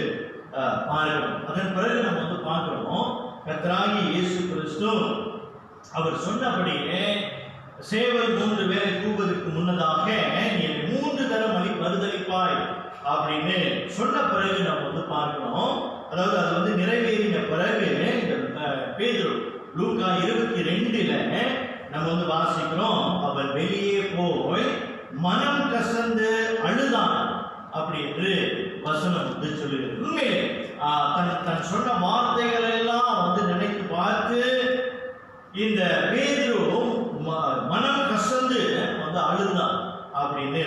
பார்க்கிறோம். அதன் பிறகு நம்ம வந்து பார்க்கிறோம், கர்த்தராகிய இயேசு கிறிஸ்து அவர் சொன்னபடியே சேவல் 3 பேரை கூவதற்கு முன்னதாக நீ 3 தரம் மறுதலிப்பாய் அப்படின்னு சொன்ன பிறகு நம்ம வந்து பார்க்கிறோம். அதாவது அது வந்து நிறைவேறின பிறகு பேதுரு லூக்கா 22 நம்ம வந்து வாசிக்கிறோம், அவர் வெளியே போய் மனம் கசந்து அழுதான் அப்படி என்று வசனம் வந்து சொல்லுகிறது. உண்மையிலே தன் சொன்ன வார்த்தைகள் எல்லாம் வந்து நினைத்து பார்த்து இந்த பேதுரு மனம் கசந்து வந்து அழுதான் அப்படின்னு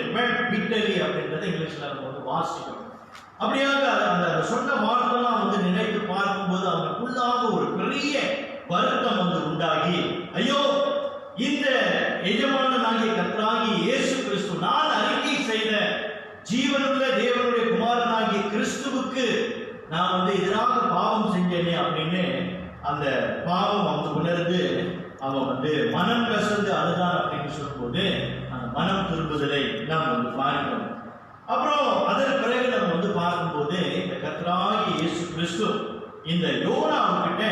பிட்டலி அப்படின்றத இங்கிலீஷ்ல நம்ம வந்து வாசிக்கிறோம். அப்படியாக அந்த சொன்ன வார்த்தைலாம் வந்து நினைத்து பார்க்கும்போது அவனுக்குள்ளாக ஒரு பெரிய வருத்தம் வந்து உண்டாகி, ஐயோ இந்த எஜமானனாகிய கர்த்தராகிய இயேசு கிறிஸ்து, நான் அறிக்கை செய்த ஜீவனுள்ள தேவனுடைய குமாரனாகிய கிறிஸ்துவுக்கு நான் வந்து எதிராக பாவம் செஞ்சேனே அப்படின்னு அந்த பாவம் அவங்க உணர்ந்து அவன் வந்து மனம் கசந்து அழுதான் அப்படின்னு சொல்லும்போது அந்த மனம் திரும்புதலை நாம் வந்து பார்க்கிறோம். அப்புறம் அதன் பிறகு நம்ம வந்து பார்க்கும்போது இந்த கர்த்தராகிய இயேசு கிறிஸ்து இந்த யோனாவுக்கிட்ட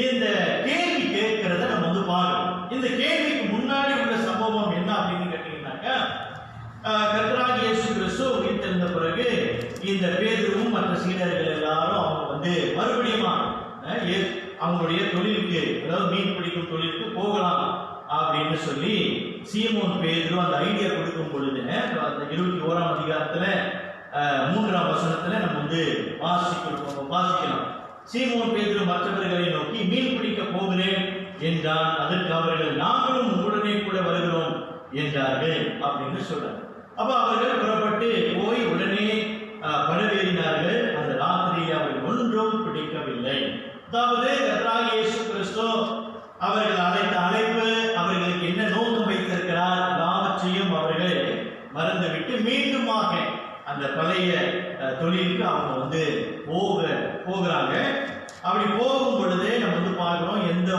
இந்த கேள்வி கேட்கிறத நம்ம வந்து பார்க்கிறோம். இந்த கேள்விக்கு முன்னாடி உள்ள சம்பவம் என்ன அப்படின்னு கேட்டீங்கன்னாக்கா, கர்த்தராகிய இயேசு கிறிஸ்து உயிர்த்தெழுந்த பிறகு இந்த பேதுருவும் மற்ற சீடர்கள் எல்லாரும் அவங்க வந்து மறுபடியும் அவங்களுடைய தொழிலுக்கு, அதாவது மீன் பிடிக்கும் தொழிலுக்கு போகலாம் அப்படின்னு சொல்லி சீமோன் பேதுரு அந்த ஐடியா கொடுக்கும் பொழுது அந்த 21ஆம் அதிகாரத்துல 3ஆம் வசனத்துல நம்ம வந்து வாசிக்கலாம். சீமோன் பேதுரு மற்றவர்களை நோக்கி மீன் பிடிக்க போகிறேன் என்றான். அதற்கு அவர்கள் நாங்களும் உடனே கூட வருகிறோம் என்றார்கள் அப்படின்னு சொல்றாங்க. அப்ப அவர்கள் புறப்பட்டு போய் உடனே படவேறினார்கள். அந்த ராத்திரியை அவர்கள் ஒன்றும் பிடிக்கவில்லை. அதாவது கர்த்தராகிய இயேசு கிறிஸ்து அவர்கள் அழைத்த அழைப்பு, அவர்களுக்கு என்ன நோக்கம் வைத்திருக்கிறார் எல்லாவற்றையும் அவர்கள் மறந்துவிட்டு மீண்டுமாக அந்த பழைய தொழிலுக்கு அவங்க வந்து போகிறாங்க. அப்படி போகும் பொழுதே நம்ம வந்து பார்க்கிறோம், எந்த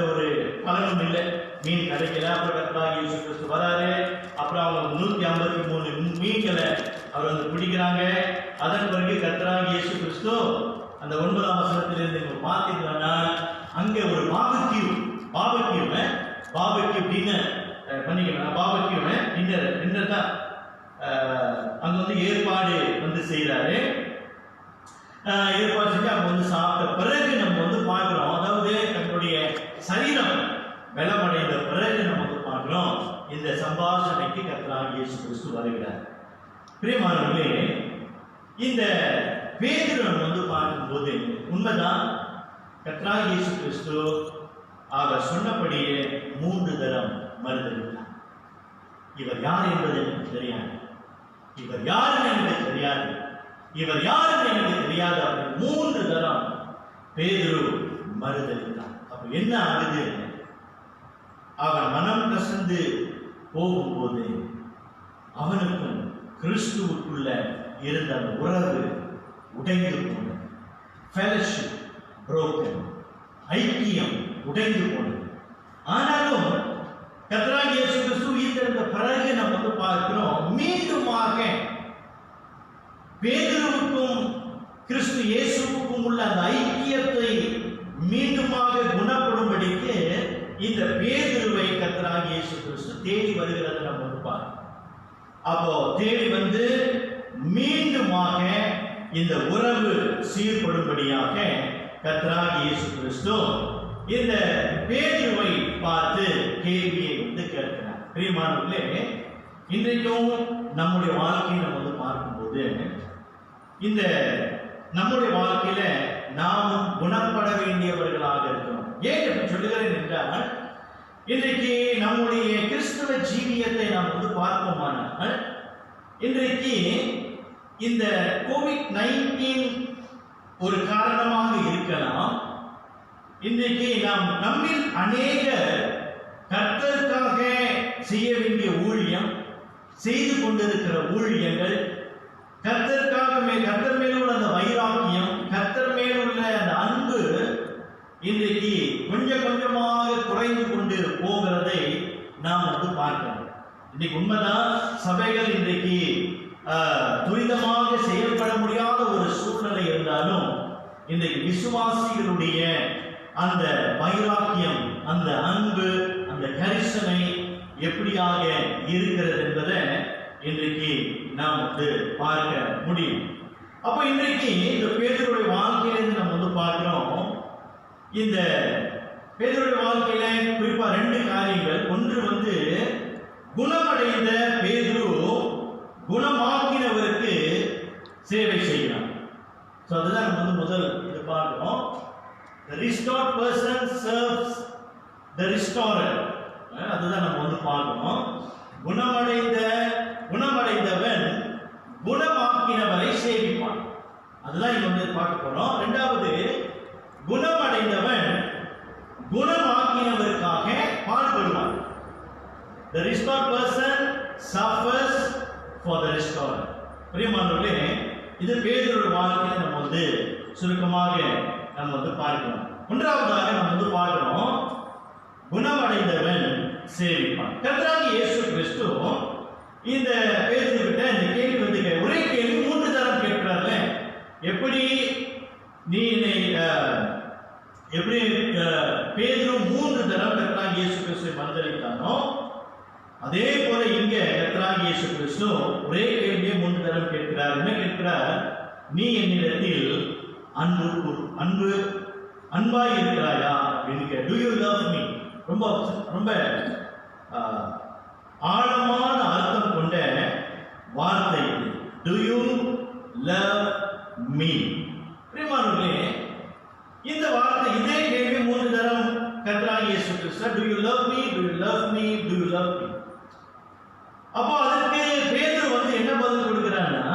ஒரு பலனும் இல்லை, மீன் கிடைக்கல. அப்புறம் கர்த்தராகிய இயேசு கிறிஸ்து வராரு. அப்புறம் அவங்க 153 மீன்களை அவர் வந்து பிடிக்கிறாங்க. அதன் பிறகு கர்த்தராகிய இயேசு கிறிஸ்து அந்த 9ஆம் வசனத்திலிருந்து நீங்க பார்த்தீங்கன்னா, அங்கே ஒரு பாபிக்யூ டின்னர் பண்ணிக்கலாம். பாபிக்யூ டின்னர் தான் அங்க வந்து ஏற்பாடு வந்து செய்யறாரு. ஏற்பாடு செஞ்சு அவங்க வந்து சாப்பிட்ட பிறகு நம்ம வந்து பார்க்கிறோம், அதாவது தன்னுடைய சரீரம் பலமடைந்த பிறகு நம்ம வந்து பார்க்கிறோம், இந்த சம்பாஷணைக்கு கர்த்தராகிய இயேசு கிறிஸ்து வருகிறார். பிரியமானவர்களே, இந்த பேதுரு வந்து பார்க்கும்போது உண்மைதான், கர்த்தராகிய இயேசு கிறிஸ்து அவர் சொன்னபடியே 3 தரம் மறுதலித்தார். இவர் யார் என்பது எனக்கு தெரியாது, இவர் யாருன்னு எனக்கு தெரியாது, இவர் யாருன்னு எனக்கு தெரியாது அப்படின்னு 3 தரம் பேதுரு மறுதலித்தார். அப்ப என்ன ஆகுது? அவன் மனம் கசந்து போகும்போது அவனுக்கும் கிறிஸ்துவுக்குள்ள இருந்த அந்த உறவு உடைந்து போனது. ஃபெலோஷிப் broken, ஐக்கியம் உடைந்து போனது. ஆனாலும் கர்த்தராகிய இயேசு கிறிஸ்து உயிர்த்தெழுந்த பிறகு நம்ம வந்து பார்க்கிறோம், மீண்டுமாக பேதுருவுக்கும் கிறிஸ்து இயேசுவுக்கும் உள்ள அந்த ஐக்கியத்தை மீண்டுமாக குணப்படும்படிக்கு இந்த பேதுருவை கர்த்தராகிய இயேசு கிறிஸ்து தேடி வருகிறதை நம்ம வந்து பார்க்கிறோம். அப்போ தேடி வந்து மீண்டுமாக இந்த உறவு சீர்படும்படி சொல்லும்படியாக கர்த்தராகிய இயேசு கிறிஸ்து இந்த பேதுருவை பார்த்து கேள்வியை கேட்கிறார். பிரியமானவர்களே, இன்றைக்கும் நம்முடைய வாழ்க்கையை நம்ம பார்க்கும்போது இந்த நம்முடைய வாழ்க்கையில நாமும் குணப்பட வேண்டியவர்களாக இருக்கிறோம். ஏன் எப்படி சொல்லுகிறேன் என்றால், இன்றைக்கு நம்முடைய கிறிஸ்தவ ஜீவியத்தை நாம் பார்ப்போமானால், இன்றைக்கு இந்த COVID-19 ஒரு காரணமாக இருக்கலாம். இன்றைக்கு நம்மில் அநேகர் கர்த்தருக்காக செய்ய வேண்டிய ஊழியம், செய்து கொண்டிருக்கிற ஊழியங்கள், கர்த்தர் மேல் உள்ள அந்த வைராக்கியம், கர்த்தர் மேல் உள்ள அந்த அன்பு இன்றைக்கு கொஞ்சம் கொஞ்சமாக குறைந்து கொண்டு போகிறதை நாம் பார்க்கிறோம். இன்னைக்கு உண்மைதான், சபைகள் இன்றைக்கு துரிதமாக செயல்பட முடியாத ஒரு சூழ்நிலை இருந்தாலும், இன்றைக்கு விசுவாசிகளுடைய அந்த வைராக்கியம், அந்த அன்பு, அந்த கரிசனை எப்படியாக இருக்கிறது என்பதை இன்றைக்கு நாம் பார்க்க முடியும். அப்ப இன்றைக்கு இந்த பேதுருடைய வாழ்க்கையிலிருந்து நம்ம பார்க்கிறோம். இந்த பேதுருடைய வாழ்க்கையில குறிப்பா 2 காரியங்கள். ஒன்று குணமடைந்த பேதுரு குணமாக்கினவருக்கு சேவை செய்கிறார். அதுதான் நம்ம முதல் இது பார்க்கிறோம். The restored person serves the restorer. அதுதான் நம்ம பார்க்கிறோம். குணமடைந்தவன் குணமாக்கினவரை சேவிப்பான். அதுதான் இங்க பார்க்க போறோம். இரண்டாவது, குணமடைந்தவன் குணமாக்கினவருக்காக பாடுபடுவான். The restored person suffers for the restorer. பிரியமானவர்களே, இது பேதுருடைய வாழ்க்கையை நம்ம சுருக்கமாக நம்ம பார்க்கிறோம். மூன்றாவதாக நம்ம பார்க்கிறோம், குணமடைந்தவன் சேவிப்பான். கர்த்தராகிய இயேசு கிறிஸ்து இந்த பேதுருவிட்ட இந்த கேள்வி ஒரே கேள்வி 3 தரம் கேட்கிறார்ல. எப்படி நீ எப்படி பேதுரு 3 தரம் கர்த்தராகிய இயேசு கிறிஸ்துவை மறுதலித்தானோ, அதே போல இங்க கர்த்தராகிய இயேசு கிறிஸ்து ஒரே கேள்வியை 3 தரம் கேட்கிறார். என்ன கேட்கிறார்? நீ என்னிடத்தில் அன்பாய் இருக்கிறாயா அப்படின்னு. Do you love me? ரொம்ப ரொம்ப ஆழமான அர்த்தம் கொண்ட வார்த்தை. Do you love me? பிரியமானவர்களே, இந்த வார்த்தை, இதே கேள்வி 3 தரம் கர்த்தராகிய இயேசு கிறிஸ்து, Do you love me? Do you love me? Do you love me? அப்போ அதற்கு பேதுரு என்ன பதில் கொடுக்கிறான்னா,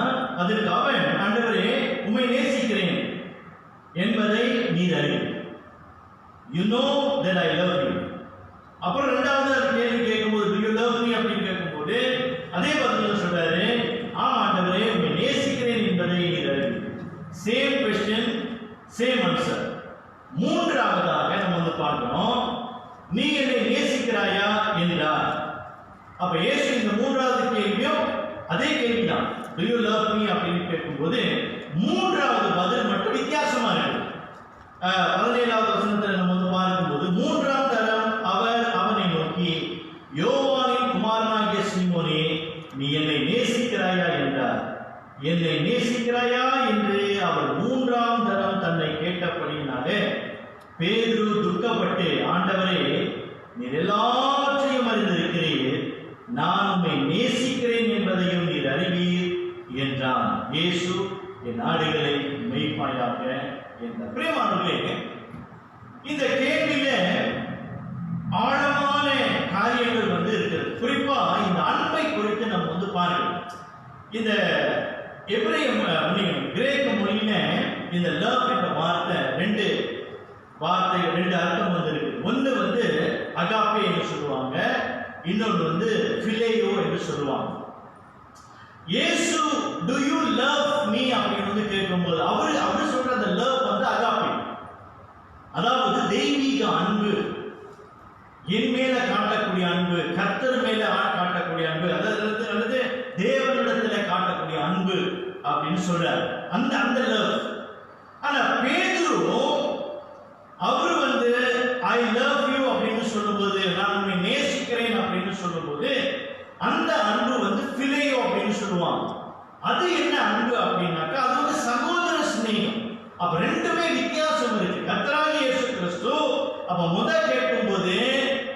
அதற்கு அவன், ஆண்டவரே, உம்மை நேசிக்கிறேன் என்பதை நீர் அறிவீர். You know that I love you. அப்புறம் இரண்டாவது கேள்வி கேட்கும்போது, Do you love me அப்படின்னு கேட்கும்போது அதே பதில் சொல்றாரு, ஆமா ஆண்டவரே, உம்மை நேசிக்கிறேன் என்பதை நீர் அறிவீர். Same question, same answer. மூன்றாவதாக நம்ம பார்க்கிறோம், நீ என்னை நேசிக்கிறாயா என்றார். அப்ப இயேசு இந்த மூன்றாவது கேள்வியும் அதே கேள்விதான், Do you love me அப்படின்னு கேட்கும்போது மூன்றாவது பதில் மட்டும் வித்தியாசமா இருக்கு. 17வது வசனத்துல நம்ம பார்க்கும்போது, 3ஆம் தரம் அவர் அவனை நோக்கி, யோவானின் குமாரனாகிய சீமோனே, நீ என்னை நேசிக்கிறாயா என்றார். என்னை நேசிக்கிறாயா என்று அவர் 3ஆம் தரம் தன்னை கேட்டபடியினாலே பேதுரு துக்கப்பட்டு, ஆண்டவரே, நீர் எல்லாவற்றையும் அறிந்திருக்கிறீர், நான் உம்மை நேசிக்கிறேன் என்பதையும் நீர் அறிவீர் என்றான். இயேசு, என் ஆடுகளை மேய்ப்பாயாக என்றார். பிரியமானவர்களே, இந்த கேள்வியில ஆழமான காரியங்கள் இருக்கிறது. குறிப்பா இந்த அன்பை குறித்து நம்ம பார்க்கிறோம். இந்த எபிரேய கிரேக்க மொழியில இந்த லவ் என்ற வார்த்தை 2 அர்த்தம் இருக்கு. ஒன்று அகாப்பே என்று சொல்லுவாங்க, இன்னொன்று பிலேயோ என்று சொல்லுவாங்க. இயேசு do you love me அப்படின்னு கேட்கும்போது அவர் சொல்ற அந்த லவ் அகாப்பே, அதாவது தெய்வீக அன்பு, என் மேல காட்டக்கூடிய அன்பு, கர்த்தர் மேல காட்டக்கூடிய அன்பு, அல்லது தேவனிடத்துல காட்டக்கூடிய அன்பு அப்படின்னு சொல்றார். அந்த லவ். ஆனா பேதுரு அவர் I love you அப்படின்னு சொல்லும்போது, நான் உன்னை நேசிக்கிறேன் அப்படின்னு சொல்லும்போது, அந்த அன்பு பிலேயோ அப்படின்னு சொல்லுவாங்க. அது என்ன அன்பு அப்படின்னாக்கா, அது சகோதர ஸ்நேகம். அப்ப ரெண்டுமே வித்தியாசம் இருக்கு. கர்த்தராகிய இயேசு கிறிஸ்து அப்ப முதல் கேட்கும் போது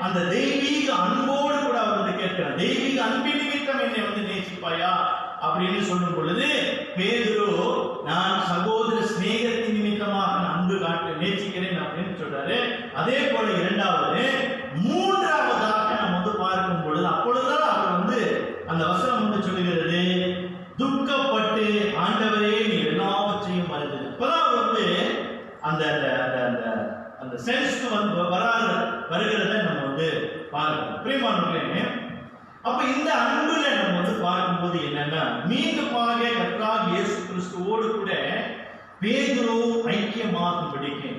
அந்த தெய்வீக அன்போடு கூட அவர் வந்து கேட்கிறார். தெய்வீக அன்பின் நிமித்தம் என்னை வந்து நேசிப்பாயா அப்படின்னு சொல்லும் பொழுது பேதுரு நான் சகோதர சிநேகத்தின் நிமித்தமாக அன்பு காட்ட நேசிக்கிறேன் அப்படின்னு சொல்றாரு. அதே போல இரண்டாவது மூன்றாவதாக நம்ம வந்து பார்க்கும் பொழுது அப்பொழுதுதான் அவர் வந்து அந்த வசனம் வந்து சொல்லுகிறது, துக்கப்பட்டு ஆண்டவரே நீ எல்லாவற்றையும் மறந்து. இப்பதான் அவர் வந்து அந்த அந்த சென்ஸ்க்கு வந்து வருகிறத நம்ம வந்து பார்க்கணும். பிரியமானவர்களே, அப்ப இந்த அன்புல நம்ம வந்து பார்க்கும்போது என்னன்னா மீண்டுமாக கர்த்தராகிய இயேசு கிறிஸ்துவோடு கூட பேதுரு ஐக்கியமாகும்படிக்கு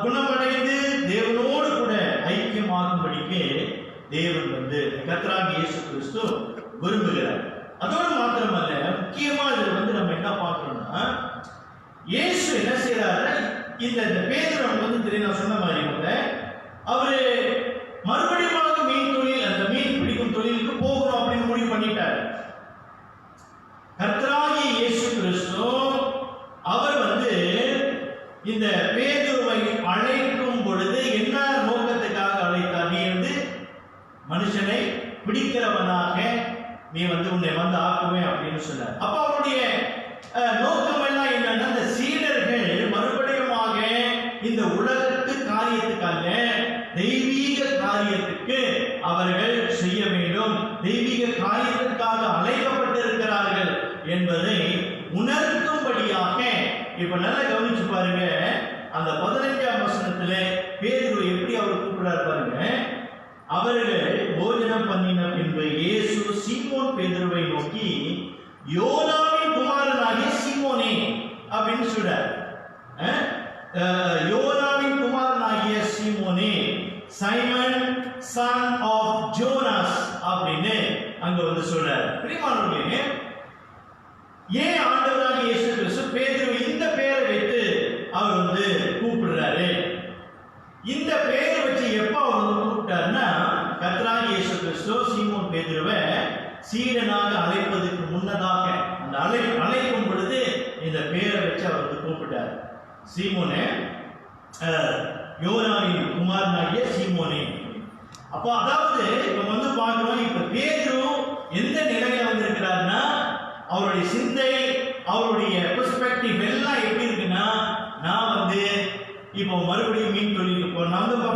குணமடைந்து தேவனோடு கூட ஐக்கியமாகும்படிக்கு தேவன் வந்து கர்த்தராகிய இயேசு கிறிஸ்து விரும்புகிறார். அதோடு மாத்திரமல்ல, முக்கியமா இதுல வந்து நம்ம என்ன பார்க்கணும்னா இயேசு என்ன செய்யறாரு, இந்த பேதுரு வந்து தெரியும் நான் சொன்ன மாதிரி வந்து அவரு மறுபடியும் மீன் தொழில் அந்த மீன் பிடிக்கும் தொழிலுக்கு போகணும் அப்படின்னு முடிவு பண்ணிட்டாரு. கர்த்தராகிய இயேசு கிறிஸ்து அவர் வந்து இந்த பேதுருவை அழைக்கும் பொழுது என்ன நோக்கத்துக்காக அழைத்தார்? நீ வந்து மனுஷனை பிடிக்கிறவனாக நீ வந்து உன்னை வந்து ஆக்குவேன் அப்படின்னு சொன்னார். அப்ப அவருடைய நோக்கம் எல்லாம் என்னன்னா இந்த சீடர்கள் மறுபடியுமாக இந்த உலகத்து காரியத்துக்காக தெய்வீக காரியத்துக்கு அவர்கள் செய்ய வேண்டும், தெய்வீக காரியத்திற்காக அழைக்கப்பட்டிருக்கிறார்கள் என்பதை உணர்த்தும்படியாக. இப்ப நல்லா கவனிச்சு பாருங்க, அந்த 15ஆம் வசனத்துல பேதுரு எப்படி அவர் கூப்பிடுறாரு பாருங்க. அவர்கள் போஜனம் பண்ணின பின்பு இயேசு சீமோன் பேதுருவை நோக்கி, யோனாவின் குமாரனாகிய சீமோனே அப்படின்னு சொல்றார். யோனாவின் குமாரனாகிய சீமோனே, சைமன் சன் ஆஃப் ஜோனாஸ் அப்படின்னு அங்க வந்து சொல்றார். பிரியமானவர்களே, ஏன் ஆண்டவராகிய இயேசு கிறிஸ்து பேதுரு இந்த பெயரை வைத்து அவர் வந்து கூப்பிடுறாரு? இந்த பெயரை வச்சு எப்ப அவர் வந்து கூப்பிட்டாருன்னா, கர்த்தராகிய இயேசு கிறிஸ்து சீமோன் பேதுருவை சீடனாக அழைப்பதற்கு முன்னதாக அந்த அழைக்கும் பொழுது இந்த பெயரை வச்சு அவர் வந்து கூப்பிட்டார். சீமோனே, யோனாவின் குமாரனாகிய சீமோனே. அப்போ அதாவது இப்ப வந்து பார்க்கிறோம், இப்ப பேதுரு எந்த நிலையில வந்து இருக்கிறார்னா அவருடைய சிந்தை, அவருடைய பெர்ஸ்பெக்டிவ் எல்லாம் எப்படி இருக்குன்னா, நான் வந்து இப்போ மறுபடியும் மீன் தொழிலுக்கு போறேன், நான் வந்து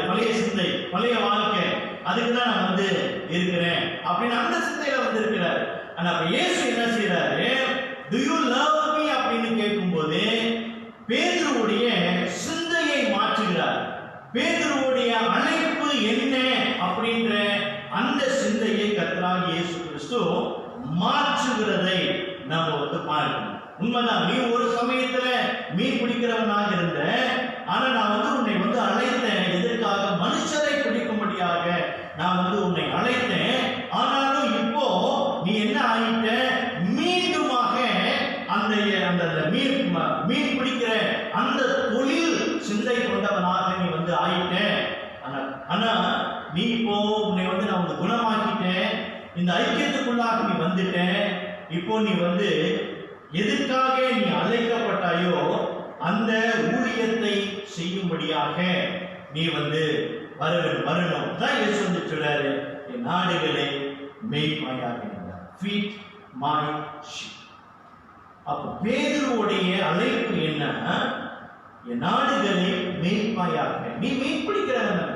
பழைய சிந்தை, பழைய வாழ்க்கை, அதுக்கு தான் நான் வந்து இருக்கிறேன் அப்படின்னு அந்த சிந்தையில வந்து இருக்கிறார். ஆனா அப்ப இயேசு என்ன செய்யறாரு, do you love me அப்படின்னு கேட்கும்போது பேதுருவுடைய சிந்தையை மாற்றுகிறார். பேதுருவுடைய அழைப்பு என்ன அப்படின்ற அந்த சிந்தையை கர்த்தராகிய இயேசு கிறிஸ்து மாற்றுகிறதை நம்ம வந்து பார்க்கணும். உண்மைதான், நீ ஒரு சமயத்துல மீன் பிடிக்கிறவனாக இருந்த, ஆனா நான் வந்து உன்னை வந்து அழைத்தேன் எதற்காக? மனுஷரை பிடிக்கும்படியாக நான் வந்து உன்னை அழைத்தேன். ஆனாலும் இப்போ நீ என்ன ஆகிட்ட, மீண்டுமாக அந்த மீன் பிடிக்கிற அந்த தொழில் சிந்தை கொண்டவனாக நீ வந்து ஆயிட்ட. ஆனா நீ இப்போ உன்னை வந்து நான் வந்து குணமாக்கிட்டேன், இந்த ஐக்கியத்துக்குள்ளாக நீ வந்துட்ட. இப்போ நீ வந்து எதற்காக நீ அழைக்கப்பட்டாயோ அந்த ஊழியத்தை செய்யும்படியாக நீ வந்து வரணும் தான் இயேசு வந்து சொல்றாரு, என் நாடுகளை மேய்ப்பாயாக feed my sheep. அப்ப பேதுருவுடைய அழைப்பு என்னன்னா, என் நாடுகளை மேய்ப்பாயாக. நீ மேய்ப்பிடிக்கிறவன்,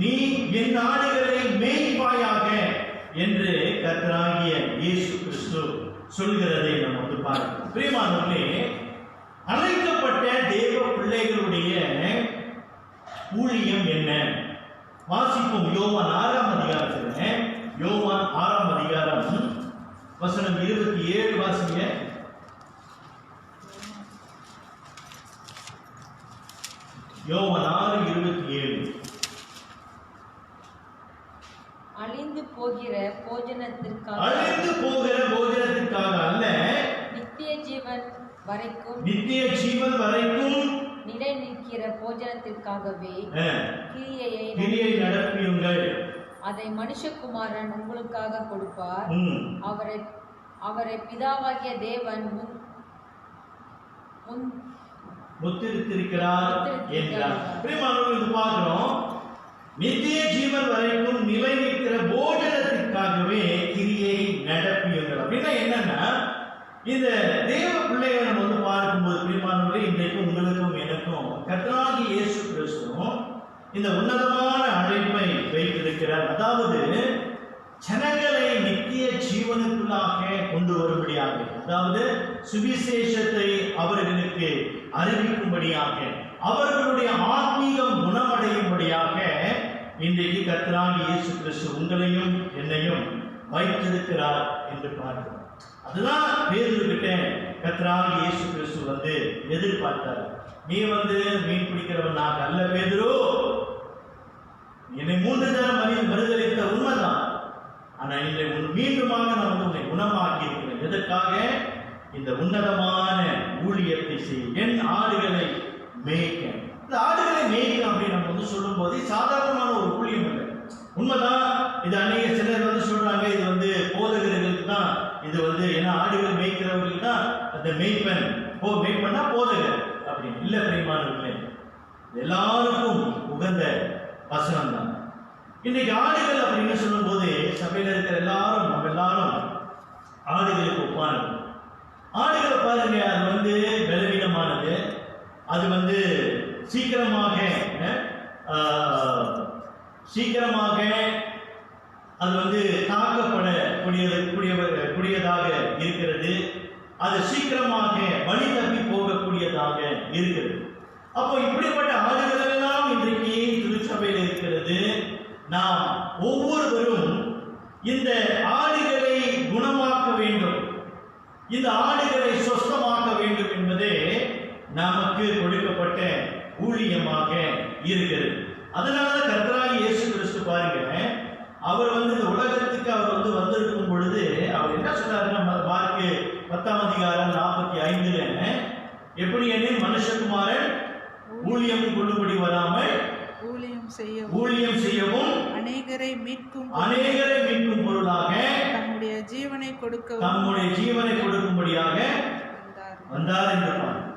நீ என் நாடுகளை மேய்ப்பாயாக என்று கர்த்தராகிய இயேசு கிறிஸ்து சொல்கிறதை நம்ம வந்து பார்க்கிறோம். பிரியமானவர்களே, அழைக்கப்பட்ட தேவ பிள்ளைகளுடைய ஊழியம் என்ன? வாசிப்போம். யோவான் 6ஆம் அதிகாரத்துல, யோவான் 6ஆம் அதிகாரம் வசனம் 27 வாசிங்க. யோவான் 6:27. அழிந்து போகிற போஜனத்திற்காக அல்ல, நித்திய ஜீவன் வரைக்கும் நிலை நிற்கிற போஜனத்திற்காகவே கிரியை நடப்பியுங்கள். அதை மனுஷகுமாரன் உங்களுக்காக கொடுப்பார். அவரை பிதாவாகிய தேவன் முத்திரித்திருக்கிறார் என்றார். பிரியமானவர்களே, இது பார்க்கிறோம், நித்திய ஜீவன் வரைக்கும் நிலை நிற்கிற போஜனத்திற்காகவே கிரியை நடப்பியுங்கள். அப்படின்னா என்னன்னா, இந்த தேவ பிள்ளைகளை நம்ம வந்து பார்க்கும்போது பிரியமானவர்களே, இன்றைக்கு உங்களுக்கும் எனக்கும் கர்த்தராகிய இயேசு கிறிஸ்துவும் இந்த உன்னதமான அழைப்பை வைத்திருக்கிறார். அதாவது ஜனங்களை நித்திய ஜீவனுக்குள்ளாக கொண்டு வரும்படியாக, அதாவது சுவிசேஷத்தை அவர்களுக்கு அறிவிக்கும்படியாக, அவர்களுடைய ஆத்மீகம் குணமடையும்படியாக இன்றைக்கு கர்த்தராகிய இயேசு கிறிஸ்து உங்களையும் என்னையும் வைத்திருக்கிறார் என்று பார்க்கிறோம். அதுதான் பேதுருகிட்ட கர்த்தராகிய இயேசு கிறிஸ்து வந்து எதிர்பார்த்தார். நீ வந்து மீன் பிடிக்கிறவன் நான் அல்ல பேதுரு, என்னை 3 தரம் மறுதலித்த உண்மைதான். ஆனா இன்றை மீண்டுமாக நான் வந்து உன்னை குணமாக்கி இருக்கிறேன். எதற்காக? இந்த உன்னதமான ஊழியத்தை செய்ய, என் ஆடுகளை மேய்க்க. இந்த ஆடுகளை மேய்க்க அப்படின்னு நம்ம வந்து சொல்லும் போது சாதாரணமான ஒரு ஊழியம் இல்லை. உண்மைதான். இது அநேக சிலர் வந்து சொல்றாங்க, இது வந்து போதகர்களுக்கு தான் இது வந்து, ஏன்னா ஆடுகள் மேய்க்கிறவர்களுக்கு தான் அந்த மேய்ப்பன், மேய்ப்பன்னா போதகர் அப்படின்னு இல்லை. பிரியமானவர்களே, எல்லாருக்கும் உகந்த வசனம் தான். இன்னைக்கு ஆடுகள் அப்படின்னு சொல்லும் போது சபையில இருக்கிற எல்லாரும், நம்ம எல்லாரும் ஆடுகளுக்கு ஒப்பானது. ஆடுகளை பாருங்க, அது வந்து பலவீனமானது, அது வந்து சீக்கிரமாக அது வந்து தாக்கப்படக்கூடியதாக இருக்கிறது. அது சீக்கிரமாக வழி தப்பி போகக்கூடியதாக இருக்கிறது. அப்போ இப்படிப்பட்ட ஆடுகள் எல்லாம் இன்றைக்கு திருச்சபையில் இருக்கிறது. நாம் ஒவ்வொருவரும் இந்த ஆடுகளை குணமாக்க வேண்டும், இந்த ஆடுகளை சொஸ்தமாக்க வேண்டும் என்பதே நமக்கு கொடுக்கப்பட்ட ஊழியமாக இருக்கிறது. அதனால கர்த்தராகிய இயேசு கிறிஸ்து பாருங்க, அவர் வந்து இந்த உலகத்துக்கு அவர் வந்து வந்திருக்கும் பொழுது அவர் என்ன சொன்னாருன்னா, மார்க்கு 10:45 எப்படி எனில் மனுஷகுமாரன் ஊழியம் கொள்ளும்படி வராமல் ஊழியம் செய்யவும் அநேகரை மீட்கும் பொருளாக தம்முடைய ஜீவனை கொடுக்கும்படியாக வந்தார் என்று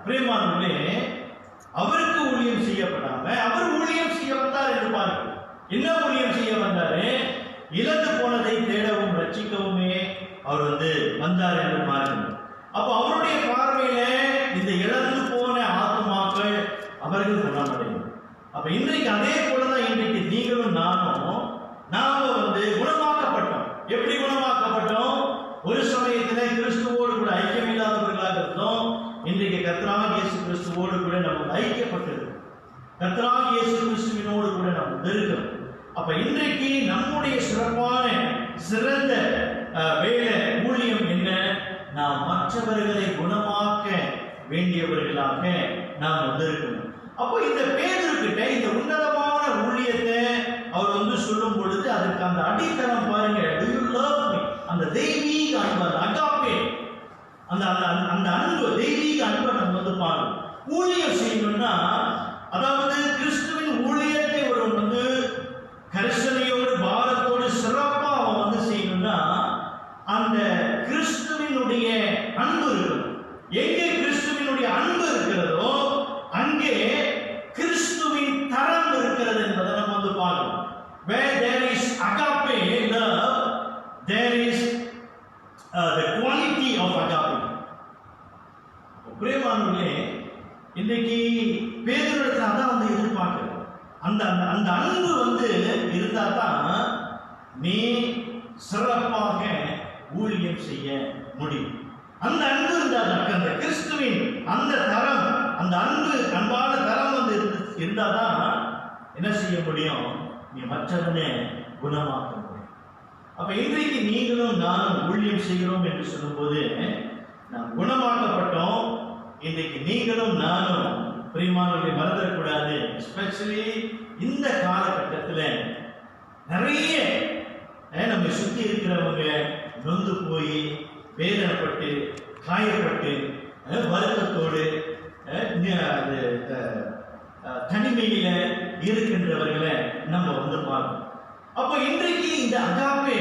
பிரியமானவர்களே, அவருக்கு ஊழியம் செய்யப்படாம அவர் ஊழியம் செய்ய வந்தார் என்று பாருங்கள். என்ன ஊழியம் செய்ய வந்தாரு? இழந்து போனதை தேடவும் ரட்சிக்கவுமே அவர் வந்து வந்தார் என்று பாருங்கள். அப்ப அவருடைய பார்வையில இந்த இழந்து போன ஆத்துமாக்கள் அவர்கள் குணமடையும். அப்ப இன்றைக்கு அதே போலதான் இன்றைக்கு நீங்களும் நாம வந்து குணமாக்கப்பட்டோம். எப்படி குணமாக்கப்பட்டோம்? ஒரு சமயத்துல கிறிஸ்துவோடு கூட ஐக்கியம் இல்லாதவர்களாக இருந்தோம். இன்றைக்கு கர்த்தராகிய இயேசு கிறிஸ்துவோடு கூட நம்ம ஐக்கியப்பட்டிருக்கோம். கர்த்தராகிய இயேசு கிறிஸ்துவினோடு கூட நம்ம இருக்கிறோம். அப்ப இன்றைக்கு நம்முடைய சிறந்த வேலை ஊழியம் என்ன? நாம் மற்றவர்களை குணமாக்க வேண்டியவர்களாக நாம் வந்திருக்கணும். அப்போ இந்த பேதுருக்கிட்ட இந்த உன்னதமான ஊழியத்தை அவர் வந்து சொல்லும் பொழுது அதுக்கு அந்த அடித்தளம் பாருங்க. Do you love me? அந்த தெய்வீக அன்பு, அகாப்பே, அந்த அன்பு, தெய்வீக அன்பை நம்ம வந்து பாருங்க. ஊழியம் செய்யணும்னா, அதாவது கிறிஸ்துவின் ஊழியத்தை ஒரு வந்து கரிசனையோடு பாரத்தோடு சிறப்பா அவன் வந்து செய்யணும்னா அந்த கிறிஸ்துவினுடைய அன்பு இருக்கணும். எங்கே கிறிஸ்துவினுடைய அன்பு இருக்கிறதோ அங்கே கிறிஸ்துவின் தரம் இருக்கிறது என்பதை நம்ம வந்து பார்க்கணும். Where there is agape love, there is the quality of agape. பிரேமானவர்களே, இன்னைக்கு பேதுருவிடத்துல அதான் வந்து எதிர்பார்க்கிறோம். அந்த அன்பு வந்து இருந்தா தான் நீ சிறப்பாக ஊழியம் செய்ய முடியும். அந்த அன்பு இருந்தால் அந்த கிறிஸ்துவின் அந்த தரம், அந்த அன்பான தரம் வந்து இருந்தாதான் என்ன செய்ய முடியும்? நீ மற்றவனே குணமாக்க முடியும். அப்ப இன்றைக்கு நீங்களும் நானும் ஊழியம் செய்கிறோம் என்று சொல்லும்போது நாம் குணமாக்கப்பட்டோம். இன்றைக்கு நீங்களும் நானும் பிரியமானவர்களை மறந்துடக்கூடாது. எஸ்பெஷலி இந்த காலகட்டத்தில் நிறைய நம்ம சுற்றி இருக்கிறவங்க நொந்து போய் வேதனைப்பட்டு காயப்பட்டு வருத்தத்தோடு தனிமையில இருக்கின்றவர்களை நம்ம வந்து பார்க்கணும். அப்போ இன்றைக்கு இந்த அகாப்பே,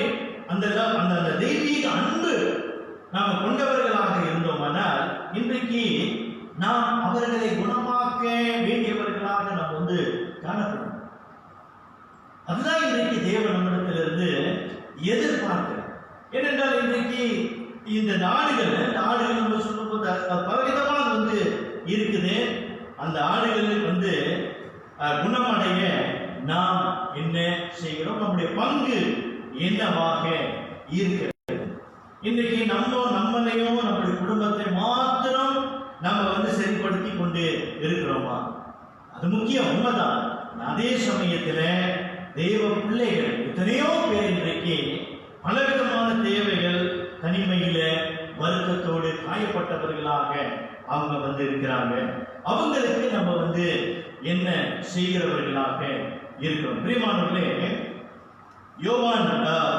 அந்த தெய்வீக அன்பு நாம கொண்டவர்களாக இருந்தோமானால் இன்றைக்கு நாம் அவர்களை குணமாக்க வேண்டியவர்களாக நாம் வந்து காணப்படும். அதுதான் இன்றைக்கு தேவன் நம்மிடத்திலிருந்து எதிர்பார்க்கிறார். ஏனென்றால் இன்றைக்கு இந்த நாடுகள் நம்ம சொல்லும்போது பலவிதமாக வந்து இருக்குது. அந்த ஆடுகளில் வந்து குணமடைய நாம் என்ன செய்கிறோம், நம்முடைய பங்கு என்னவாக இருக்கிறது. இன்றைக்கு நம்மளையும் நம்முடைய குடும்பத்தை மாத்திரம் நம்ம வந்து சரிப்படுத்தி கொண்டு இருக்கிறோமா? அது முக்கியம், உண்மைதான். அதே சமயத்தில் தேவ பிள்ளைகள் எத்தனையோ பேர் இன்றைக்கு பலவிதமான தேவைகள், தனிமையில வருத்தத்தோடு காயப்பட்டவர்களாக அவங்க வந்து இருக்கிறாங்க. அவங்களுக்கு நம்ம வந்து என்ன செய்கிறவர்களாக இருக்கிறோம். பிரியமானவர்களே, யோவான்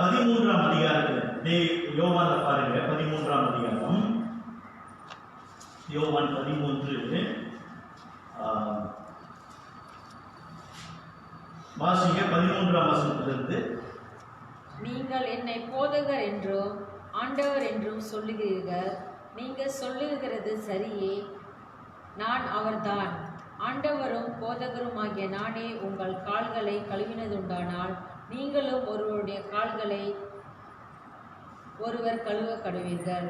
13ஆம் அதிகாரத்தில் யோவான் பாருங்க, 13ஆம் அதிகாரம், யோவான் 13 வாசிங்க 13ஆம் வசனத்திலிருந்து. நீங்கள் என்னை போதகர் என்றும் ஆண்டவர் என்றும் சொல்லுகிறீர்கள். நீங்கள் சொல்லுகிறது சரியே. நான் அவர்தான். ஆண்டவரும் போதகருமாகிய நானே உங்கள் கால்களை கழுவினதுண்டானால் நீங்களும் ஒருவருடைய கால்களை ஒருவர் கழுவ கடுவீர்கள்.